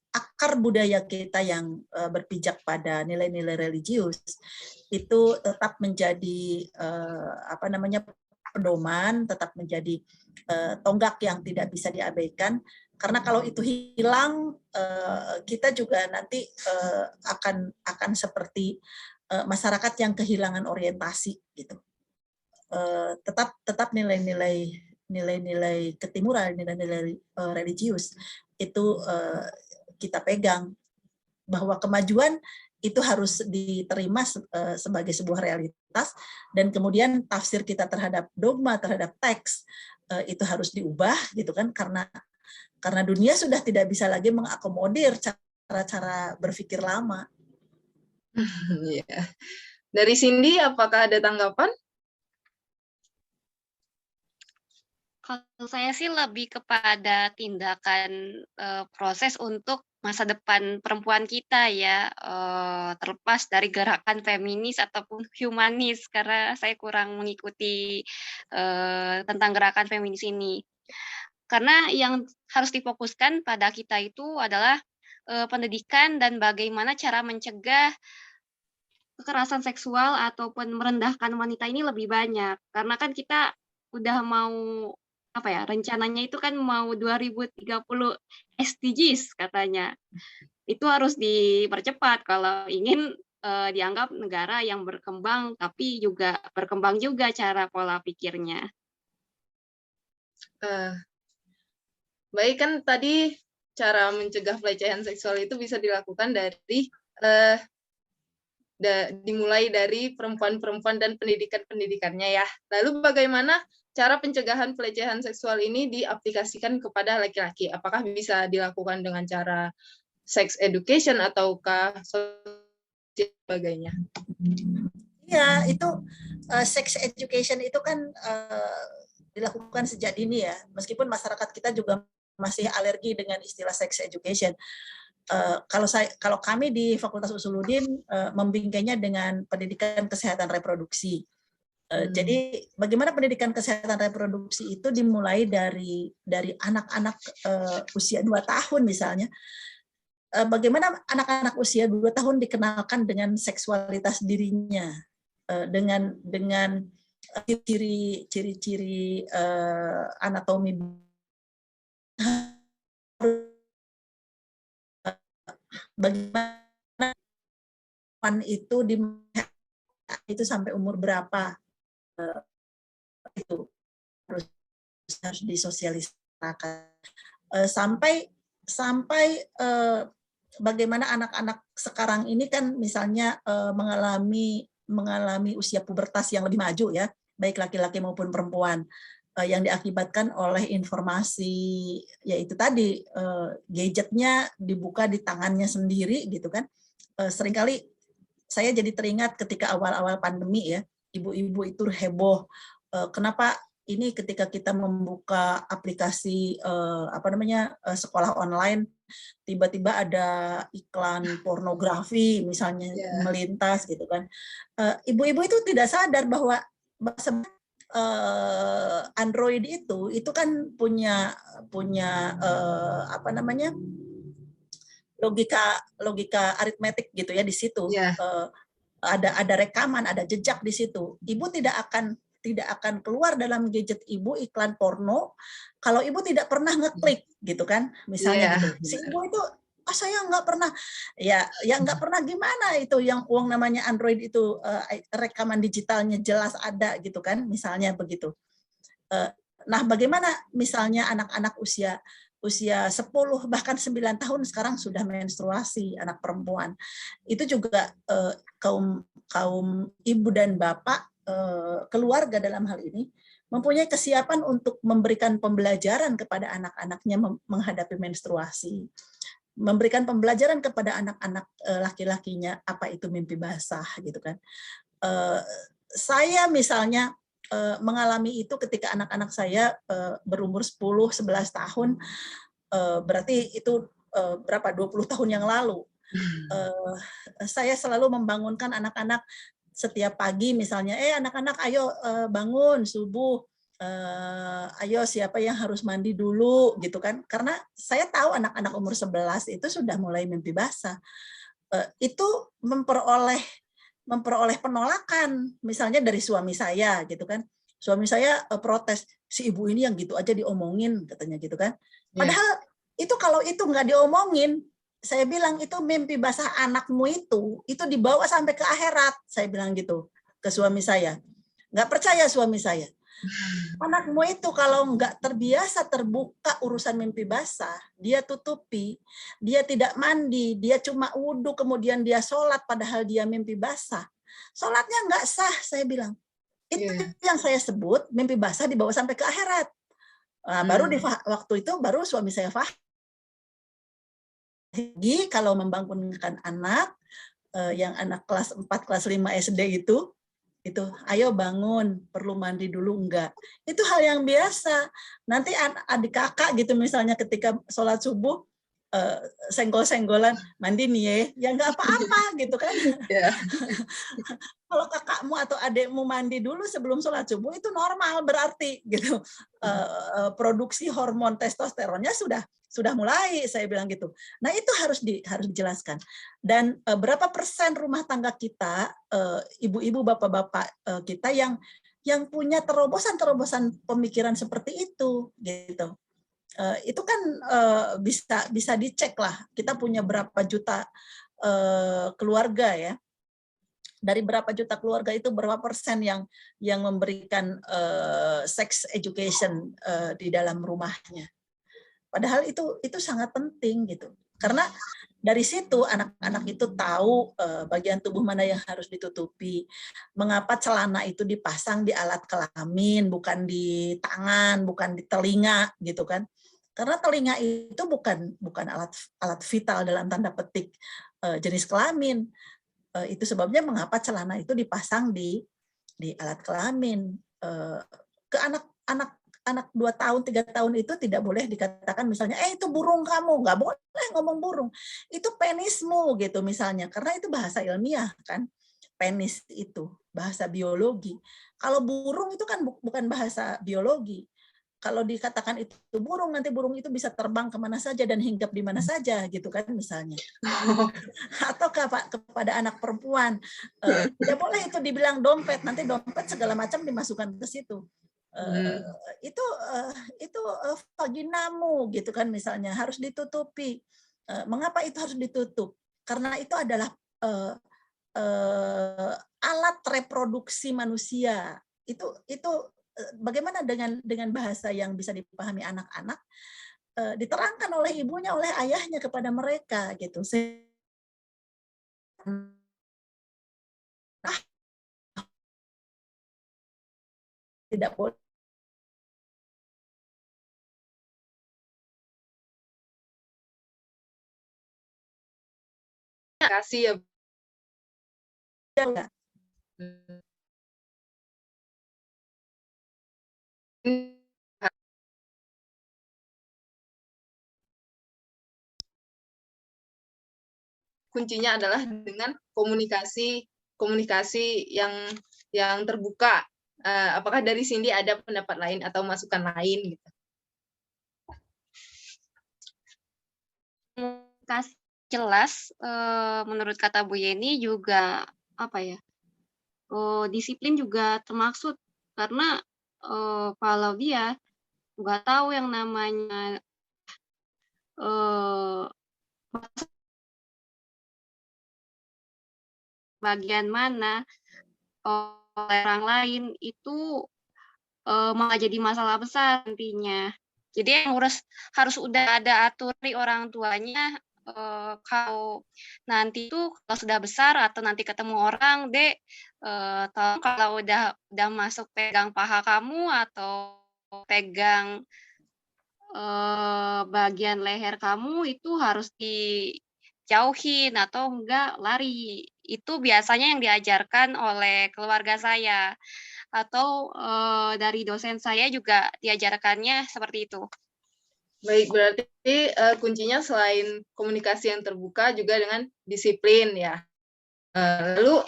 akar budaya kita yang berpijak pada nilai-nilai religius itu tetap menjadi pedoman, tetap menjadi tonggak yang tidak bisa diabaikan. Karena kalau itu hilang, kita juga nanti akan seperti masyarakat yang kehilangan orientasi gitu. Tetap nilai-nilai ketimuran, nilai-nilai religius itu kita pegang, bahwa kemajuan itu harus diterima sebagai sebuah realitas, dan kemudian tafsir kita terhadap dogma, terhadap teks itu harus diubah gitu kan, karena dunia sudah tidak bisa lagi mengakomodir cara-cara berpikir lama. Dari Cindy, apakah ada tanggapan? Kalau saya sih lebih kepada tindakan proses untuk masa depan perempuan kita ya, terlepas dari gerakan feminis ataupun humanis, karena saya kurang mengikuti tentang gerakan feminis ini. Karena yang harus difokuskan pada kita itu adalah pendidikan dan bagaimana cara mencegah kekerasan seksual ataupun merendahkan wanita ini lebih banyak. Karena kan kita udah mau rencananya itu kan mau 2030 SDGs katanya. Itu harus dipercepat kalau ingin dianggap negara yang berkembang, tapi juga berkembang juga cara pola pikirnya. Baik, kan tadi cara mencegah pelecehan seksual itu bisa dilakukan dari dimulai dari perempuan-perempuan dan pendidikan-pendidikannya ya. Lalu bagaimana cara pencegahan pelecehan seksual ini diaplikasikan kepada laki-laki? Apakah bisa dilakukan dengan cara sex education ataukah sebagainya? Ya, itu sex education itu kan dilakukan sejak dini ya. Meskipun masyarakat kita juga masih alergi dengan istilah sex education. Kalau kami di Fakultas Usuluddin membingkainya dengan pendidikan kesehatan reproduksi. Jadi bagaimana pendidikan kesehatan reproduksi itu dimulai dari anak-anak usia 2 tahun misalnya. Bagaimana anak-anak usia 2 tahun dikenalkan dengan seksualitas dirinya, dengan ciri-ciri anatomi bagaimana itu sampai umur berapa, itu harus disosialisasikan sampai bagaimana anak-anak sekarang ini kan misalnya mengalami usia pubertas yang lebih maju ya, baik laki-laki maupun perempuan, yang diakibatkan oleh informasi, yaitu tadi gadgetnya dibuka di tangannya sendiri gitu kan. Seringkali saya jadi teringat ketika awal-awal pandemi ya, ibu-ibu itu heboh. Kenapa ini ketika kita membuka aplikasi sekolah online, tiba-tiba ada iklan pornografi misalnya melintas gitu kan. Ibu-ibu itu tidak sadar bahwa Android itu kan punya logika aritmetik gitu ya di situ. Ada rekaman, ada jejak di situ. Ibu tidak akan keluar dalam gadget ibu iklan porno kalau ibu tidak pernah ngeklik gitu kan, misalnya gitu. Si ibu itu saya nggak pernah, ya nggak pernah gimana itu, yang uang namanya Android itu rekaman digitalnya jelas ada gitu kan, misalnya begitu. Nah, bagaimana misalnya anak-anak usia 10 bahkan 9 tahun sekarang sudah menstruasi, anak perempuan. Itu juga kaum ibu dan bapak, keluarga dalam hal ini mempunyai kesiapan untuk memberikan pembelajaran kepada anak-anaknya menghadapi menstruasi. Memberikan pembelajaran kepada anak-anak laki-lakinya apa itu mimpi basah gitu kan. Saya misalnya mengalami itu ketika anak-anak saya berumur 10-11 tahun, berarti itu berapa 20 tahun yang lalu. Saya selalu membangunkan anak-anak setiap pagi misalnya, anak-anak ayo bangun subuh, ayo siapa yang harus mandi dulu gitu kan, karena saya tahu anak-anak umur 11 itu sudah mulai mimpi basah. Itu memperoleh penolakan misalnya dari suami saya gitu kan. Suami saya protes, si ibu ini yang gitu aja diomongin katanya gitu kan. Padahal itu kalau itu nggak diomongin, saya bilang itu mimpi basah anakmu itu dibawa sampai ke akhirat, saya bilang gitu ke suami saya. Nggak percaya suami saya. Anakmu itu kalau nggak terbiasa terbuka urusan mimpi basah, dia tutupi, dia tidak mandi, dia cuma wudhu kemudian dia sholat padahal dia mimpi basah. Sholatnya nggak sah, saya bilang. Itu yang saya sebut mimpi basah dibawa sampai ke akhirat. Nah, baru waktu itu baru suami saya paham. Jadi kalau membangunkan anak, yang anak kelas 4, kelas 5 SD itu ayo bangun, perlu mandi dulu enggak. Itu hal yang biasa. Nanti adik kakak gitu misalnya ketika sholat subuh, senggol-senggolan, mandi nih ya enggak apa-apa gitu kan. Kalau kakakmu atau adikmu mandi dulu sebelum sholat subuh itu normal berarti gitu. Produksi hormon testosteronnya sudah mulai, saya bilang gitu. Nah itu harus dijelaskan. Dan berapa persen rumah tangga kita, ibu-ibu, bapak-bapak kita yang punya terobosan pemikiran seperti itu, gitu. Itu kan bisa dicek lah. Kita punya berapa juta keluarga ya. Dari berapa juta keluarga itu berapa persen yang memberikan sex education di dalam rumahnya. Padahal itu sangat penting gitu. Karena dari situ anak-anak itu tahu bagian tubuh mana yang harus ditutupi. Mengapa celana itu dipasang di alat kelamin, bukan di tangan, bukan di telinga gitu kan. Karena telinga itu bukan alat vital dalam tanda petik jenis kelamin. Itu sebabnya mengapa celana itu dipasang di alat kelamin. Ke anak 2 tahun, 3 tahun itu tidak boleh dikatakan misalnya, itu burung kamu, nggak boleh ngomong burung. Itu penismu gitu misalnya, karena itu bahasa ilmiah kan. Penis itu bahasa biologi. Kalau burung itu kan bukan bahasa biologi. Kalau dikatakan itu burung, nanti burung itu bisa terbang kemana saja dan hinggap di mana saja gitu kan misalnya. Atau kepada anak perempuan, tidak boleh itu dibilang dompet, nanti dompet segala macam dimasukkan ke situ. Itu vaginamu gitu kan misalnya, harus ditutupi. Mengapa itu harus ditutup? Karena itu adalah alat reproduksi manusia. Itu bagaimana dengan bahasa yang bisa dipahami anak-anak, diterangkan oleh ibunya, oleh ayahnya kepada mereka gitu. Tidak boleh. Kasih ya. Kuncinya adalah dengan komunikasi yang terbuka. Apakah dari Cindy ada pendapat lain atau masukan lain gitu? Komunikasi jelas, menurut kata Bu Yeni juga apa ya? Disiplin juga termaksud karena kalau dia nggak tahu yang namanya bagian mana oleh orang lain, itu malah jadi masalah besar nantinya. Jadi yang harus udah ada aturan orang tuanya, kalau nanti tuh kalau sudah besar atau nanti ketemu orang, Dek, tolong kalau udah masuk pegang paha kamu atau pegang bagian leher kamu itu harus dijauhin atau enggak lari. Itu biasanya yang diajarkan oleh keluarga saya atau dari dosen saya juga diajarkannya seperti itu. Baik, berarti kuncinya selain komunikasi yang terbuka juga dengan disiplin ya. Lalu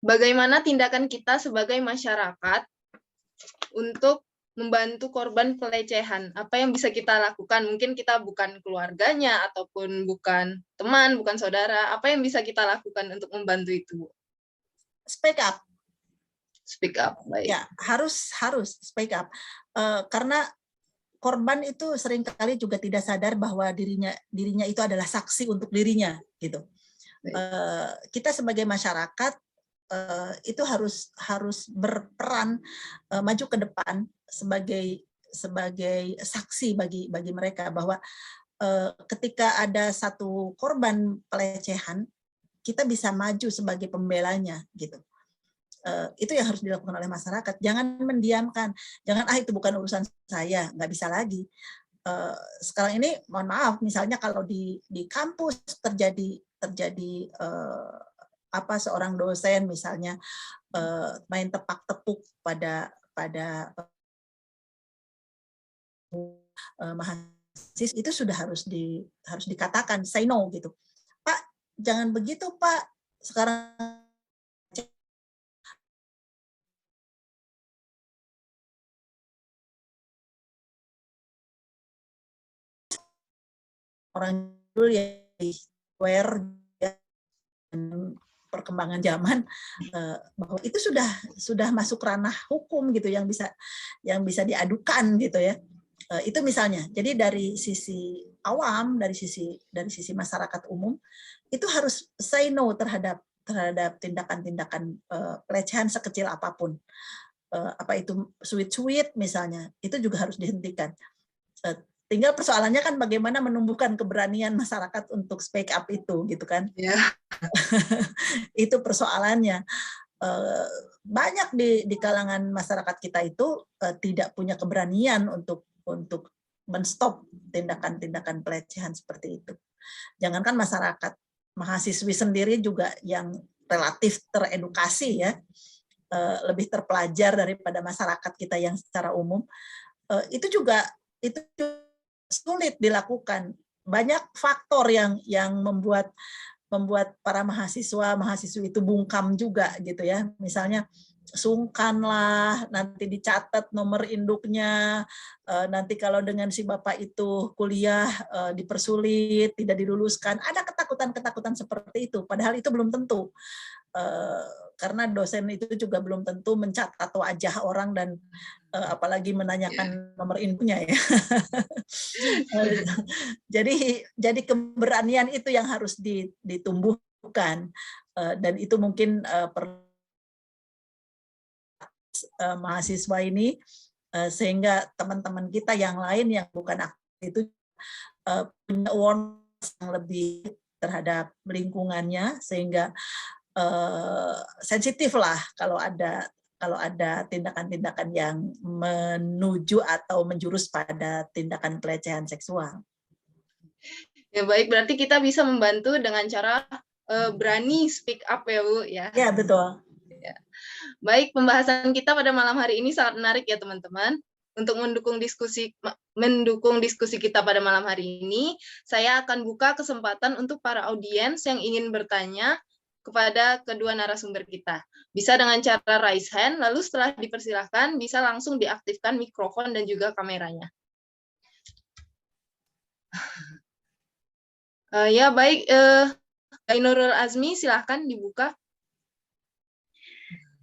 bagaimana tindakan kita sebagai masyarakat untuk membantu korban pelecehan? Apa yang bisa kita lakukan? Mungkin kita bukan keluarganya ataupun bukan teman, bukan saudara. Apa yang bisa kita lakukan untuk membantu itu? Speak up. Speak up, baik. Ya, harus speak up. Karena korban itu seringkali juga tidak sadar bahwa dirinya itu adalah saksi untuk dirinya gitu. Kita sebagai masyarakat itu harus berperan maju ke depan sebagai saksi bagi mereka bahwa ketika ada satu korban pelecehan, kita bisa maju sebagai pembelanya gitu. Itu yang harus dilakukan oleh masyarakat. Jangan mendiamkan, jangan itu bukan urusan saya, nggak bisa lagi. Sekarang ini mohon maaf, misalnya kalau di kampus terjadi seorang dosen misalnya main tepak-tepuk pada mahasiswa, itu sudah harus dikatakan say no gitu. Pak, jangan begitu Pak. Sekarang orang dulu ya aware perkembangan zaman bahwa itu sudah masuk ranah hukum gitu yang bisa diadukan gitu ya. Itu misalnya. Jadi dari sisi awam, dari sisi masyarakat umum itu harus say no terhadap tindakan-tindakan pelecehan sekecil apapun. apa itu sweet misalnya, itu juga harus dihentikan. Tinggal persoalannya kan bagaimana menumbuhkan keberanian masyarakat untuk speak up itu, gitu kan? Ya. Itu persoalannya. Banyak di kalangan masyarakat kita itu tidak punya keberanian untuk menstop tindakan-tindakan pelecehan seperti itu. Jangankan masyarakat, mahasiswi sendiri juga yang relatif teredukasi ya, lebih terpelajar daripada masyarakat kita yang secara umum, itu juga sulit dilakukan. Banyak faktor yang membuat para mahasiswi itu bungkam juga gitu ya. Misalnya sungkan lah, nanti dicatat nomor induknya, nanti kalau dengan si bapak itu kuliah dipersulit, tidak diluluskan. Ada ketakutan-ketakutan seperti itu, padahal itu belum tentu. Karena dosen itu juga belum tentu mencatat wajah orang dan apalagi menanyakan nomor induknya ya. Jadi keberanian itu yang harus ditumbuhkan, dan itu mungkin mahasiswa ini, sehingga teman-teman kita yang lain yang bukan aktif itu punya awareness yang lebih terhadap lingkungannya, sehingga sensitif lah kalau ada tindakan-tindakan yang menuju atau menjurus pada tindakan pelecehan seksual. Ya baik, berarti kita bisa membantu dengan cara berani speak up ya Bu ya. Ya betul. Ya. Baik, pembahasan kita pada malam hari ini sangat menarik ya teman-teman. Untuk mendukung diskusi kita pada malam hari ini, saya akan buka kesempatan untuk para audiens yang ingin bertanya kepada kedua narasumber kita. Bisa dengan cara raise hand, lalu setelah dipersilahkan bisa langsung diaktifkan mikrofon dan juga kameranya. Ya baik, Nurul Azmi silahkan dibuka.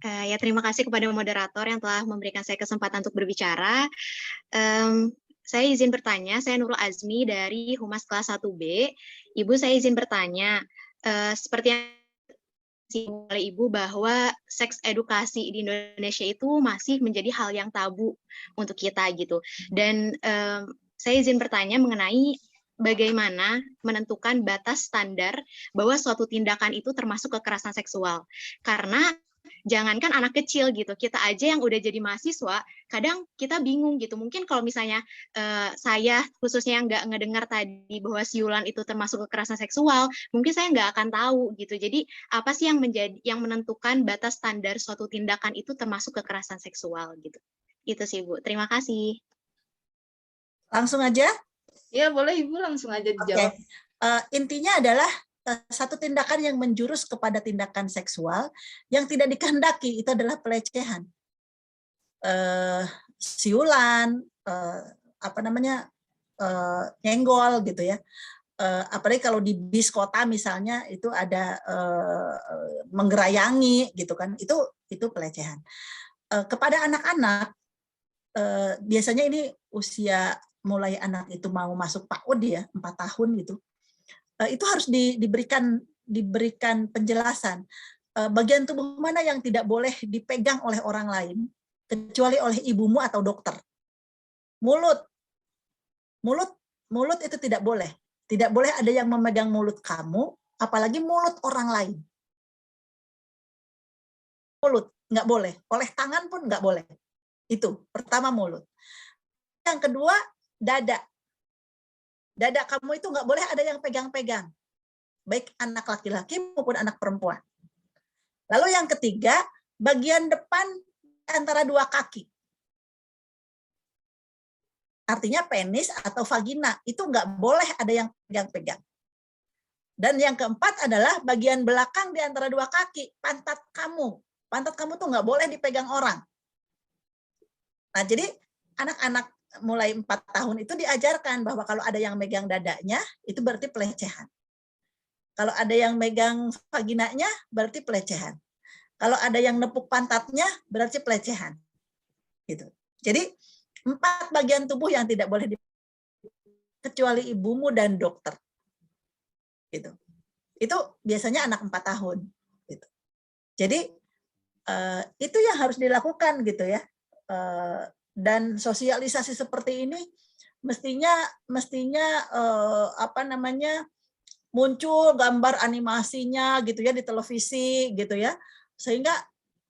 Ya, terima kasih kepada moderator yang telah memberikan saya kesempatan untuk berbicara. Saya izin bertanya, saya Nurul Azmi dari Humas kelas 1B. Ibu, saya izin bertanya, seperti yang oleh Ibu bahwa seks edukasi di Indonesia itu masih menjadi hal yang tabu untuk kita gitu. Dan saya izin bertanya mengenai bagaimana menentukan batas standar bahwa suatu tindakan itu termasuk kekerasan seksual. Karena jangankan anak kecil gitu, kita aja yang udah jadi mahasiswa, kadang kita bingung gitu. Mungkin kalau misalnya saya khususnya yang nggak ngedengar tadi bahwa siulan itu termasuk kekerasan seksual, mungkin saya nggak akan tahu gitu. Jadi apa sih yang menentukan batas standar suatu tindakan itu termasuk kekerasan seksual gitu? Itu sih Bu. Terima kasih. Langsung aja? Ya boleh Ibu langsung aja dijawab. Intinya adalah satu tindakan yang menjurus kepada tindakan seksual yang tidak dikehendaki itu adalah pelecehan, siulan, nyenggol gitu ya. Apalagi kalau di bis kota misalnya itu ada menggerayangi gitu kan, itu pelecehan. Kepada anak-anak biasanya ini usia mulai anak itu mau masuk PAUD ya 4 tahun gitu. Itu harus diberikan penjelasan bagian tubuh mana yang tidak boleh dipegang oleh orang lain kecuali oleh ibumu atau dokter. Mulut itu tidak boleh ada yang memegang mulut kamu, apalagi mulut orang lain. Mulut nggak boleh, oleh tangan pun nggak boleh. Itu pertama mulut. Yang kedua dada kamu itu nggak boleh ada yang pegang-pegang, baik anak laki-laki maupun anak perempuan. Lalu yang ketiga, bagian depan antara dua kaki. Artinya penis atau vagina, itu nggak boleh ada yang pegang-pegang. Dan yang keempat adalah bagian belakang di antara dua kaki, pantat kamu. Pantat kamu tuh nggak boleh dipegang orang. Nah, jadi anak-anak mulai 4 tahun itu diajarkan bahwa kalau ada yang megang dadanya, itu berarti pelecehan. Kalau ada yang megang vaginanya, berarti pelecehan. Kalau ada yang nepuk pantatnya, berarti pelecehan. Gitu. Jadi 4 bagian tubuh yang tidak boleh kecuali ibumu dan dokter. Gitu. Itu biasanya anak 4 tahun. Gitu. Jadi Itu yang harus dilakukan gitu ya. Dan sosialisasi seperti ini mestinya muncul gambar animasinya gitu ya di televisi gitu ya, sehingga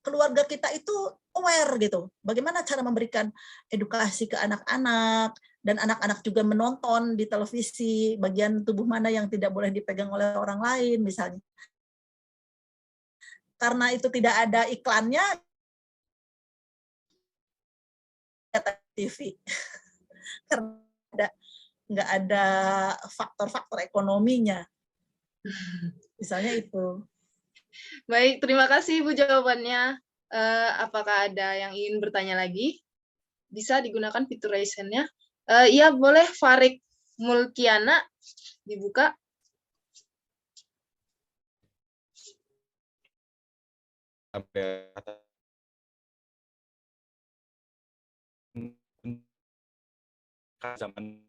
keluarga kita itu aware gitu bagaimana cara memberikan edukasi ke anak-anak, dan anak-anak juga menonton di televisi bagian tubuh mana yang tidak boleh dipegang oleh orang lain misalnya. Karena itu tidak ada iklannya, TV karena nggak ada faktor-faktor ekonominya, misalnya itu. Baik, terima kasih Ibu jawabannya. Apakah ada yang ingin bertanya lagi? Bisa digunakan fitur raise hand-nya. Iya, boleh Farik Mulkiana dibuka. Zaman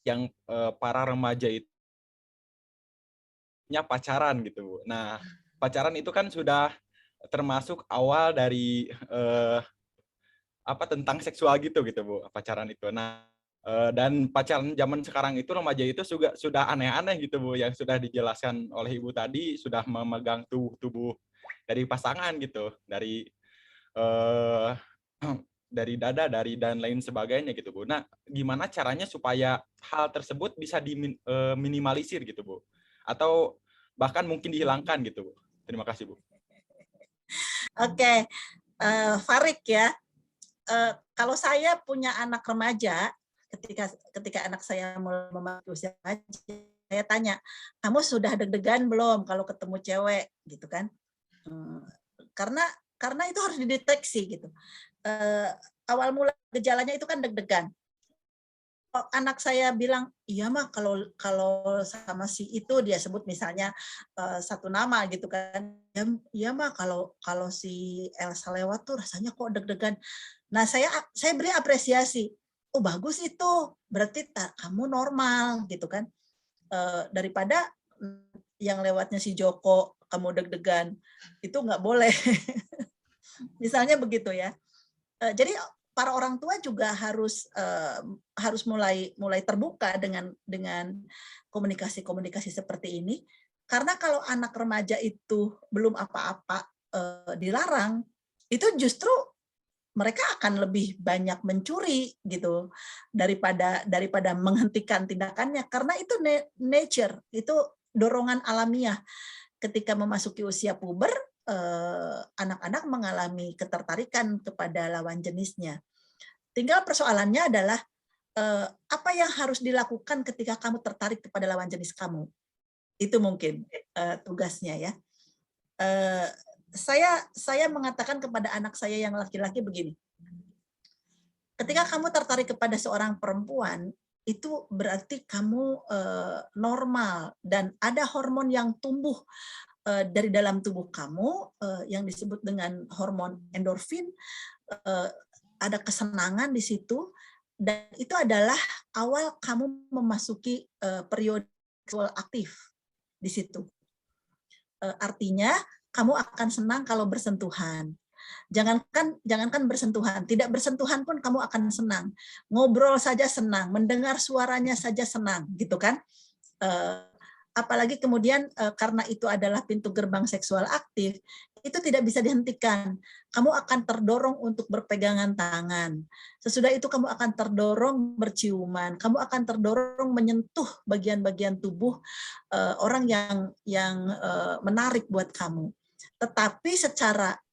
yang para remaja itu pacaran gitu, Bu. Nah, pacaran itu kan sudah termasuk awal dari tentang seksual gitu Bu, pacaran itu. Nah, dan pacaran zaman sekarang itu remaja itu juga sudah aneh-aneh gitu Bu, yang sudah dijelaskan oleh Ibu tadi, sudah memegang tubuh dari pasangan gitu, dari dari dada, dan lain sebagainya gitu Bu. Nah, gimana caranya supaya hal tersebut bisa diminimalisir gitu Bu? Atau bahkan mungkin dihilangkan gitu Bu? Terima kasih Bu. Oke, Farik ya. Kalau saya punya anak remaja, ketika anak saya mulai memasuki usia remaja, saya tanya, kamu sudah deg-degan belum kalau ketemu cewek gitu kan? Karena itu harus dideteksi gitu. Awal mula gejalanya itu kan deg-degan. Anak saya bilang, iya mah kalau sama si itu, dia sebut misalnya satu nama gitu kan, iya mah kalau si Elsa lewat tuh rasanya kok deg-degan. Nah saya beri apresiasi, oh bagus itu, berarti kamu normal gitu kan, daripada yang lewatnya si Joko kamu deg-degan, itu nggak boleh. Misalnya begitu ya. Jadi para orang tua juga harus mulai terbuka dengan komunikasi seperti ini, karena kalau anak remaja itu belum apa-apa dilarang, itu justru mereka akan lebih banyak mencuri gitu daripada menghentikan tindakannya, karena itu nature, itu dorongan alamiah. Ketika memasuki usia puber, anak-anak mengalami ketertarikan kepada lawan jenisnya. Tinggal persoalannya adalah apa yang harus dilakukan ketika kamu tertarik kepada lawan jenis kamu. Itu mungkin tugasnya ya. Saya mengatakan kepada anak saya yang laki-laki begini. Ketika kamu tertarik kepada seorang perempuan, itu berarti kamu normal dan ada hormon yang tumbuh dari dalam tubuh kamu yang disebut dengan hormon endorfin, ada kesenangan di situ, dan itu adalah awal kamu memasuki periode seksual aktif di situ. Artinya kamu akan senang kalau bersentuhan. Jangankan bersentuhan, tidak bersentuhan pun kamu akan senang. Ngobrol saja senang, mendengar suaranya saja senang, gitu kan? Apalagi kemudian karena itu adalah pintu gerbang seksual aktif, itu tidak bisa dihentikan. Kamu akan terdorong untuk berpegangan tangan. Sesudah itu kamu akan terdorong berciuman. Kamu akan terdorong menyentuh bagian-bagian tubuh orang yang menarik buat kamu. Tetapi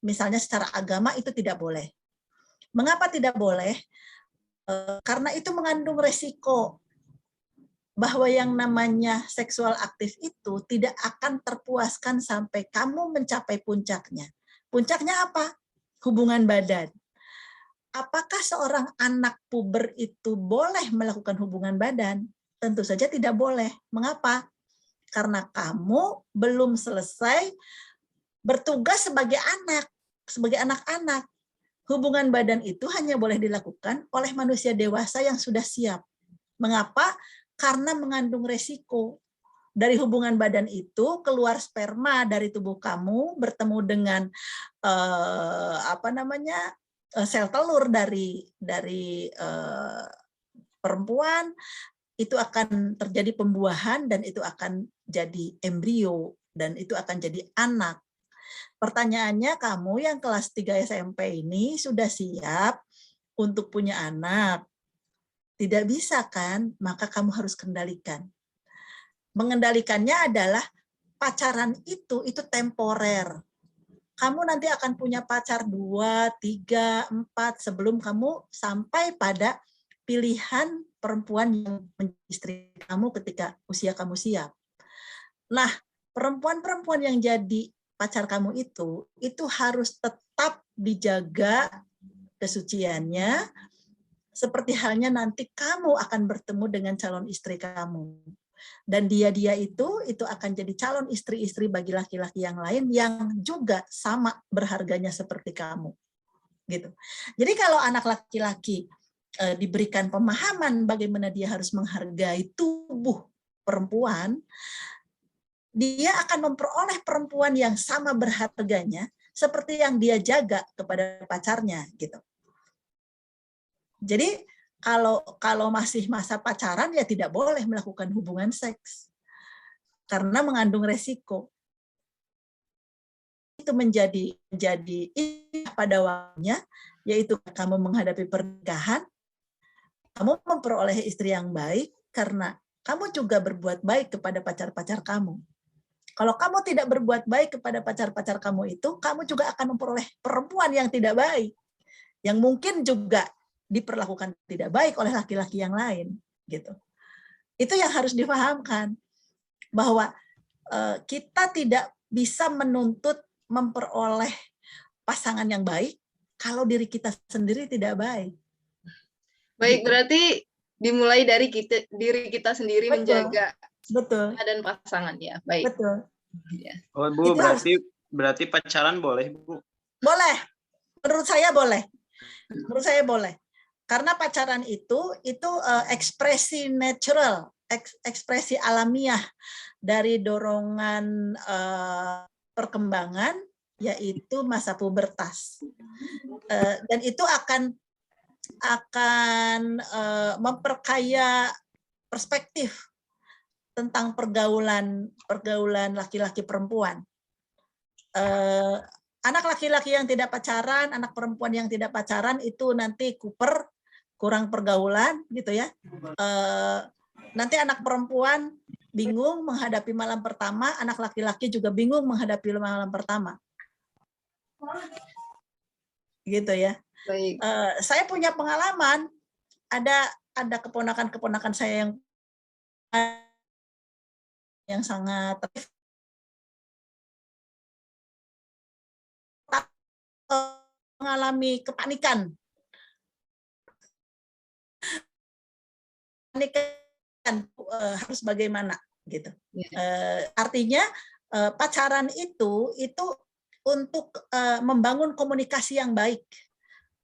misalnya secara agama itu tidak boleh. Mengapa tidak boleh? Karena itu mengandung resiko bahwa yang namanya seksual aktif itu tidak akan terpuaskan sampai kamu mencapai puncaknya. Puncaknya apa? Hubungan badan. Apakah seorang anak puber itu boleh melakukan hubungan badan? Tentu saja tidak boleh. Mengapa? Karena kamu belum selesai bertugas sebagai anak-anak. Hubungan badan itu hanya boleh dilakukan oleh manusia dewasa yang sudah siap. Mengapa? Karena mengandung resiko. Dari hubungan badan itu keluar sperma dari tubuh kamu, bertemu dengan sel telur dari perempuan, itu akan terjadi pembuahan dan itu akan jadi embrio dan itu akan jadi anak. Pertanyaannya, kamu yang kelas 3 SMP ini sudah siap untuk punya anak? Tidak bisa kan? Maka kamu harus kendalikan. Mengendalikannya adalah pacaran itu temporer. Kamu nanti akan punya pacar 2, 3, 4 sebelum kamu sampai pada pilihan perempuan yang menjadi istri kamu ketika usia kamu siap. Nah, perempuan-perempuan yang jadi pacar kamu itu harus tetap dijaga kesuciannya, seperti halnya nanti kamu akan bertemu dengan calon istri kamu. Dan dia itu akan jadi calon istri-istri bagi laki-laki yang lain yang juga sama berharganya seperti kamu. Gitu. Jadi kalau anak laki-laki diberikan pemahaman bagaimana dia harus menghargai tubuh perempuan, dia akan memperoleh perempuan yang sama berharganya seperti yang dia jaga kepada pacarnya, gitu. Jadi kalau masih masa pacaran ya tidak boleh melakukan hubungan seks karena mengandung resiko. Itu menjadi pada waktunya, yaitu kamu menghadapi pernikahan, kamu memperoleh istri yang baik karena kamu juga berbuat baik kepada pacar-pacar kamu. Kalau kamu tidak berbuat baik kepada pacar-pacar kamu itu, kamu juga akan memperoleh perempuan yang tidak baik, yang mungkin juga diperlakukan tidak baik oleh laki-laki yang lain, gitu. Itu yang harus dipahamkan, bahwa kita tidak bisa menuntut memperoleh pasangan yang baik kalau diri kita sendiri tidak baik. Baik, gitu. berarti dimulai dari diri kita sendiri. Betul. Menjaga dan pasangan, ya. Baik. Betul. Ya. Oh, Bu, berarti pacaran boleh, Bu? Boleh. Menurut saya boleh. Menurut saya boleh. Karena pacaran itu ekspresi natural, ekspresi alamiah dari dorongan perkembangan, yaitu masa pubertas. Dan itu akan memperkaya perspektif tentang pergaulan laki-laki perempuan. Anak laki-laki yang tidak pacaran, anak perempuan yang tidak pacaran itu nanti kurang pergaulan, gitu ya. Nanti anak perempuan bingung menghadapi malam pertama, anak laki-laki juga bingung menghadapi malam pertama. Gitu ya. Baik. Saya punya pengalaman, ada keponakan-keponakan saya yang sangat mengalami kepanikan. Harus bagaimana, gitu. Artinya pacaran itu untuk membangun komunikasi yang baik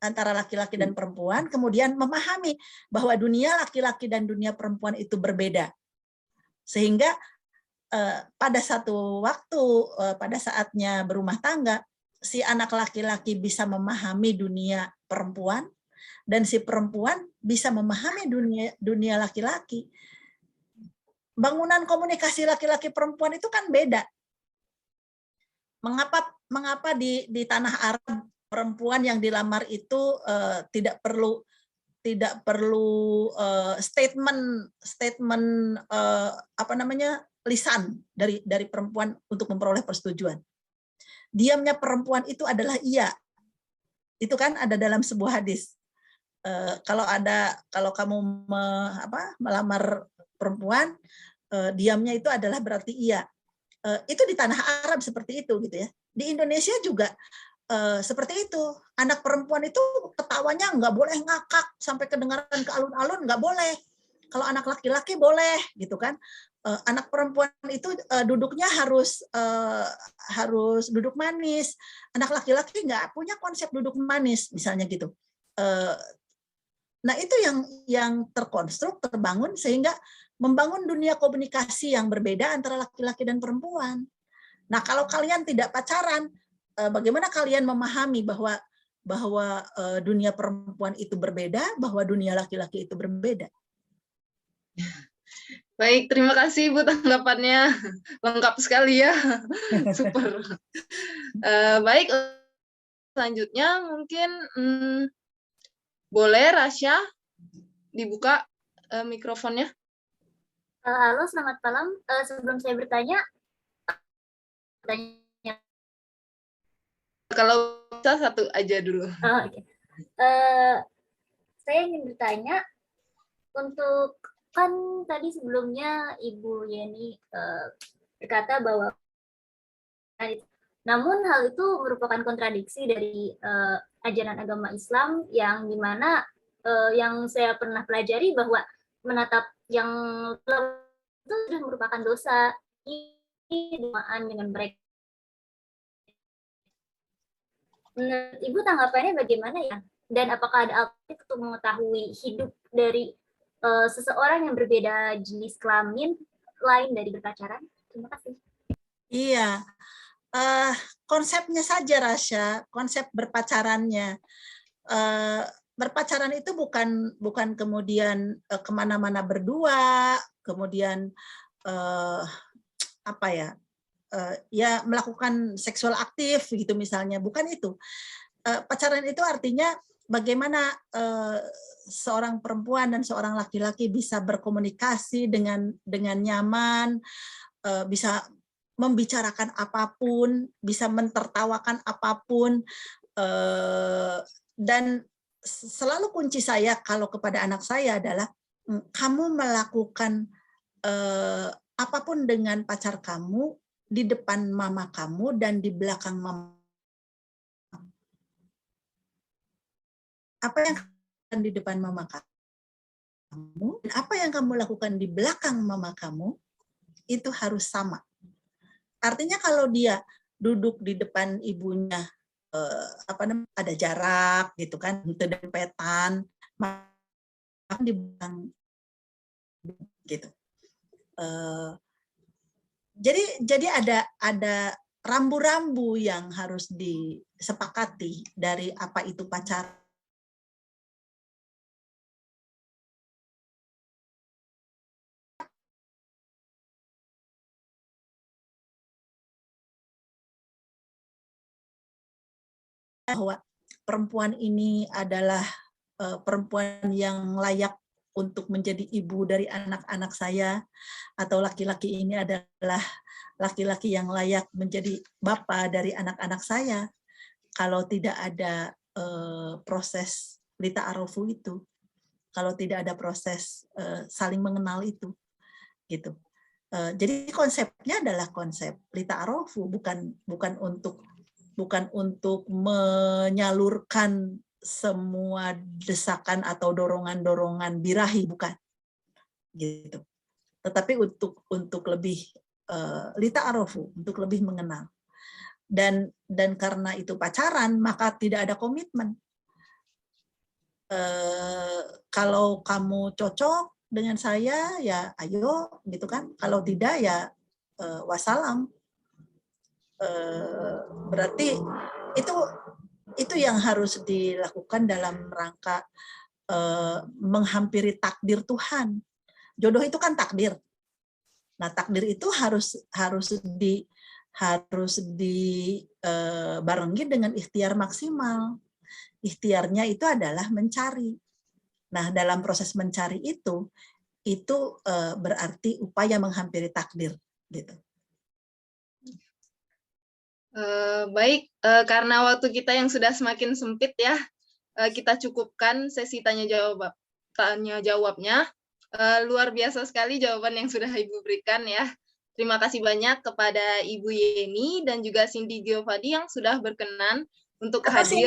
antara laki-laki dan perempuan, kemudian memahami bahwa dunia laki-laki dan dunia perempuan itu berbeda, sehingga pada satu waktu, pada saatnya berumah tangga, si anak laki-laki bisa memahami dunia perempuan dan si perempuan bisa memahami dunia laki-laki. Bangunan komunikasi laki-laki perempuan itu kan beda. Mengapa di tanah Arab perempuan yang dilamar itu tidak perlu statement lisan dari perempuan untuk memperoleh persetujuan. Diamnya perempuan itu adalah iya. Itu kan ada dalam sebuah hadis. Kalau kamu melamar perempuan, diamnya itu adalah berarti iya. Itu di tanah Arab seperti itu, gitu ya. Di Indonesia juga seperti itu. Anak perempuan itu ketawanya nggak boleh ngakak sampai kedengaran ke alun-alun, nggak boleh. Kalau anak laki-laki boleh, gitu kan. Anak perempuan itu duduknya harus duduk manis. Anak laki-laki nggak punya konsep duduk manis, misalnya gitu. Nah itu yang terkonstruk, terbangun sehingga membangun dunia komunikasi yang berbeda antara laki-laki dan perempuan. Nah, kalau kalian tidak pacaran, bagaimana kalian memahami bahwa dunia perempuan itu berbeda, bahwa dunia laki-laki itu berbeda? Baik, terima kasih Ibu tanggapannya. Lengkap sekali ya. Super. Baik, selanjutnya mungkin boleh Rasya dibuka mikrofonnya. Halo, selamat malam. Sebelum saya bertanya, kalau bisa satu aja dulu. Okay. Saya ingin bertanya, untuk kan tadi sebelumnya Ibu Yeni berkata bahwa namun hal itu merupakan kontradiksi dari ajaran agama Islam yang dimana yang saya pernah pelajari bahwa menatap yang itu sudah merupakan dosa. Ini dengan mereka. Menurut Ibu tanggapannya bagaimana ya? Dan apakah ada alternatif untuk mengetahui hidup dari seseorang yang berbeda jenis kelamin lain dari berpacaran? Terima kasih. Iya, konsepnya saja Rasya, konsep berpacarannya. Berpacaran itu bukan kemudian kemana-mana berdua, kemudian ya melakukan seksual aktif gitu misalnya, bukan itu. Pacaran itu artinya bagaimana seorang perempuan dan seorang laki-laki bisa berkomunikasi dengan nyaman, bisa membicarakan apapun, bisa mentertawakan apapun, dan selalu kunci saya kalau kepada anak saya adalah kamu melakukan apapun dengan pacar kamu di depan mama kamu dan di belakang mama. Apa yang kamu di depan mama kamu dan apa yang kamu lakukan di belakang mama kamu itu harus sama. Artinya kalau dia duduk di depan ibunya ada jarak gitu kan, dempetan, di belakang gitu. Jadi ada rambu-rambu yang harus disepakati dari apa itu pacaran. Bahwa perempuan ini adalah perempuan yang layak untuk menjadi ibu dari anak-anak saya, atau laki-laki ini adalah laki-laki yang layak menjadi bapak dari anak-anak saya. Kalau tidak ada proses lita'arufu itu, kalau tidak ada proses saling mengenal itu, gitu. Jadi konsepnya adalah konsep lita'arufu, bukan untuk menyalurkan semua desakan atau dorongan-dorongan birahi, bukan gitu, tetapi untuk lebih lita'arufu, untuk lebih mengenal, dan karena itu pacaran maka tidak ada komitmen. Kalau kamu cocok dengan saya ya ayo gitu kan, kalau tidak ya wassalam. Berarti itu yang harus dilakukan dalam rangka menghampiri takdir Tuhan. Jodoh itu kan takdir. Nah, takdir itu harus dibarengi dengan ikhtiar maksimal. Ikhtiarnya itu adalah mencari. Nah, dalam proses mencari itu berarti upaya menghampiri takdir, gitu. Baik, karena waktu kita yang sudah semakin sempit ya, kita cukupkan sesi tanya jawabnya. Luar biasa sekali jawaban yang sudah Ibu berikan ya. Terima kasih banyak kepada Ibu Yeni dan juga Cindy Giovadi yang sudah berkenan untuk hadir.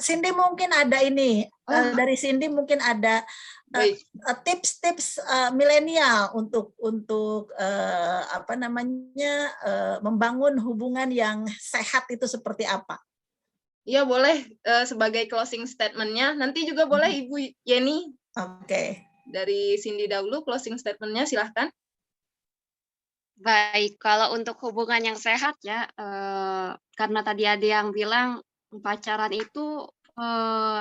Cindy mungkin ada ini, dari Cindy mungkin ada tips-tips milenial untuk membangun hubungan yang sehat itu seperti apa? Ya boleh, sebagai closing statement-nya. Nanti juga boleh Ibu Yeni. Oke. Dari Cindy dahulu, closing statement-nya silahkan. Baik, kalau untuk hubungan yang sehat ya, karena tadi ada yang bilang pacaran itu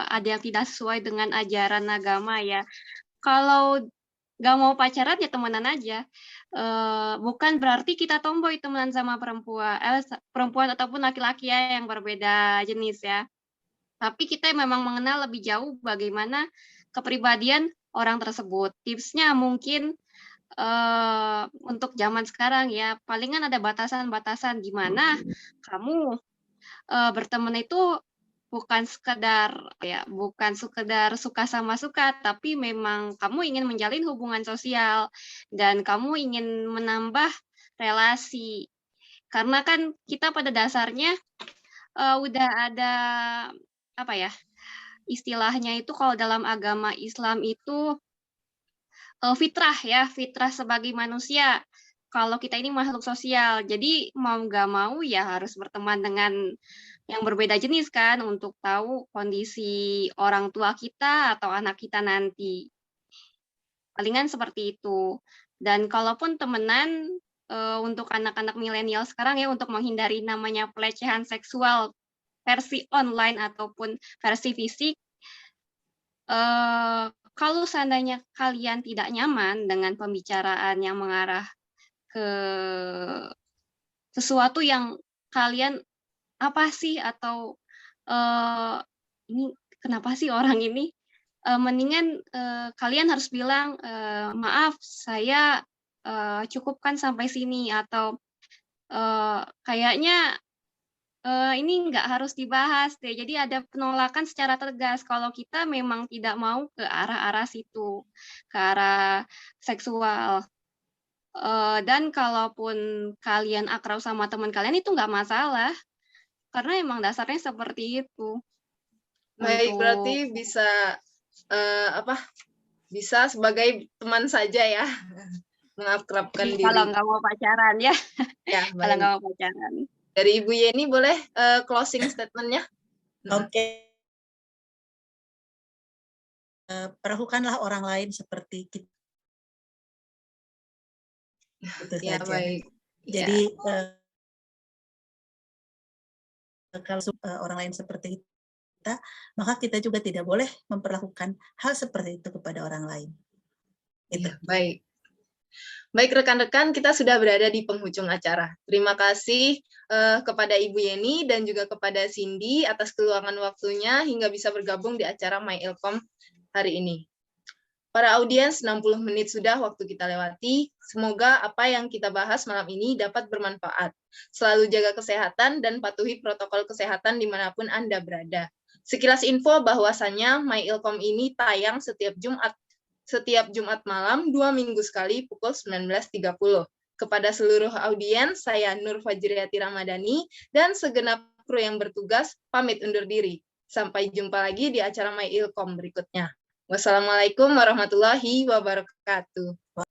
ada yang tidak sesuai dengan ajaran agama ya. Kalau nggak mau pacaran ya temenan aja. Bukan berarti kita tomboy temenan sama perempuan ataupun laki-laki ya yang berbeda jenis ya. Tapi kita memang mengenal lebih jauh bagaimana kepribadian orang tersebut. Tipsnya mungkin untuk zaman sekarang ya, palingan ada batasan-batasan di mana kamu berteman itu bukan sekedar suka sama suka, tapi memang kamu ingin menjalin hubungan sosial dan kamu ingin menambah relasi. Karena kan kita pada dasarnya udah ada apa ya? Istilahnya itu kalau dalam agama Islam itu fitrah ya, fitrah sebagai manusia. Kalau kita ini makhluk sosial, jadi mau nggak mau ya harus berteman dengan yang berbeda jenis kan untuk tahu kondisi orang tua kita atau anak kita nanti. Palingan seperti itu. Dan kalaupun temenan untuk anak-anak milenial sekarang ya untuk menghindari namanya pelecehan seksual versi online ataupun versi fisik, kalau seandainya kalian tidak nyaman dengan pembicaraan yang mengarah ke sesuatu yang kalian apa sih atau ini kenapa sih orang ini, mendingan kalian harus bilang, maaf saya cukupkan sampai sini atau kayaknya ini nggak harus dibahas deh. Jadi ada penolakan secara tegas kalau kita memang tidak mau ke arah-arah situ, ke arah seksual. Dan kalaupun kalian akrab sama teman kalian itu nggak masalah, karena emang dasarnya seperti itu. Baik, berarti bisa bisa sebagai teman saja ya, mengakrabkan diri. Kalau nggak mau pacaran ya, Ya, kalau baik. nggak mau pacaran. Dari Ibu Yeni boleh closing statement-nya? Oke. Perlakukanlah orang lain seperti kita. Itu Ya, saja. baik. Jadi kalau orang lain seperti kita, maka kita juga tidak boleh memperlakukan hal seperti itu kepada orang lain. Itu. Ya, baik. Baik rekan-rekan, kita sudah berada di penghujung acara. Terima kasih kepada Ibu Yeni dan juga kepada Cindy atas keluangan waktunya hingga bisa bergabung di acara My Ilkom hari ini. Para audiens, 60 menit sudah waktu kita lewati. Semoga apa yang kita bahas malam ini dapat bermanfaat. Selalu jaga kesehatan dan patuhi protokol kesehatan dimanapun Anda berada. Sekilas info bahwasannya My Ilkom ini tayang setiap Jumat malam 2 minggu sekali pukul 19.30. Kepada seluruh audiens, saya Nur Fajriati Ramadhani dan segenap kru yang bertugas pamit undur diri. Sampai jumpa lagi di acara My Ilkom berikutnya. Wassalamualaikum warahmatullahi wabarakatuh.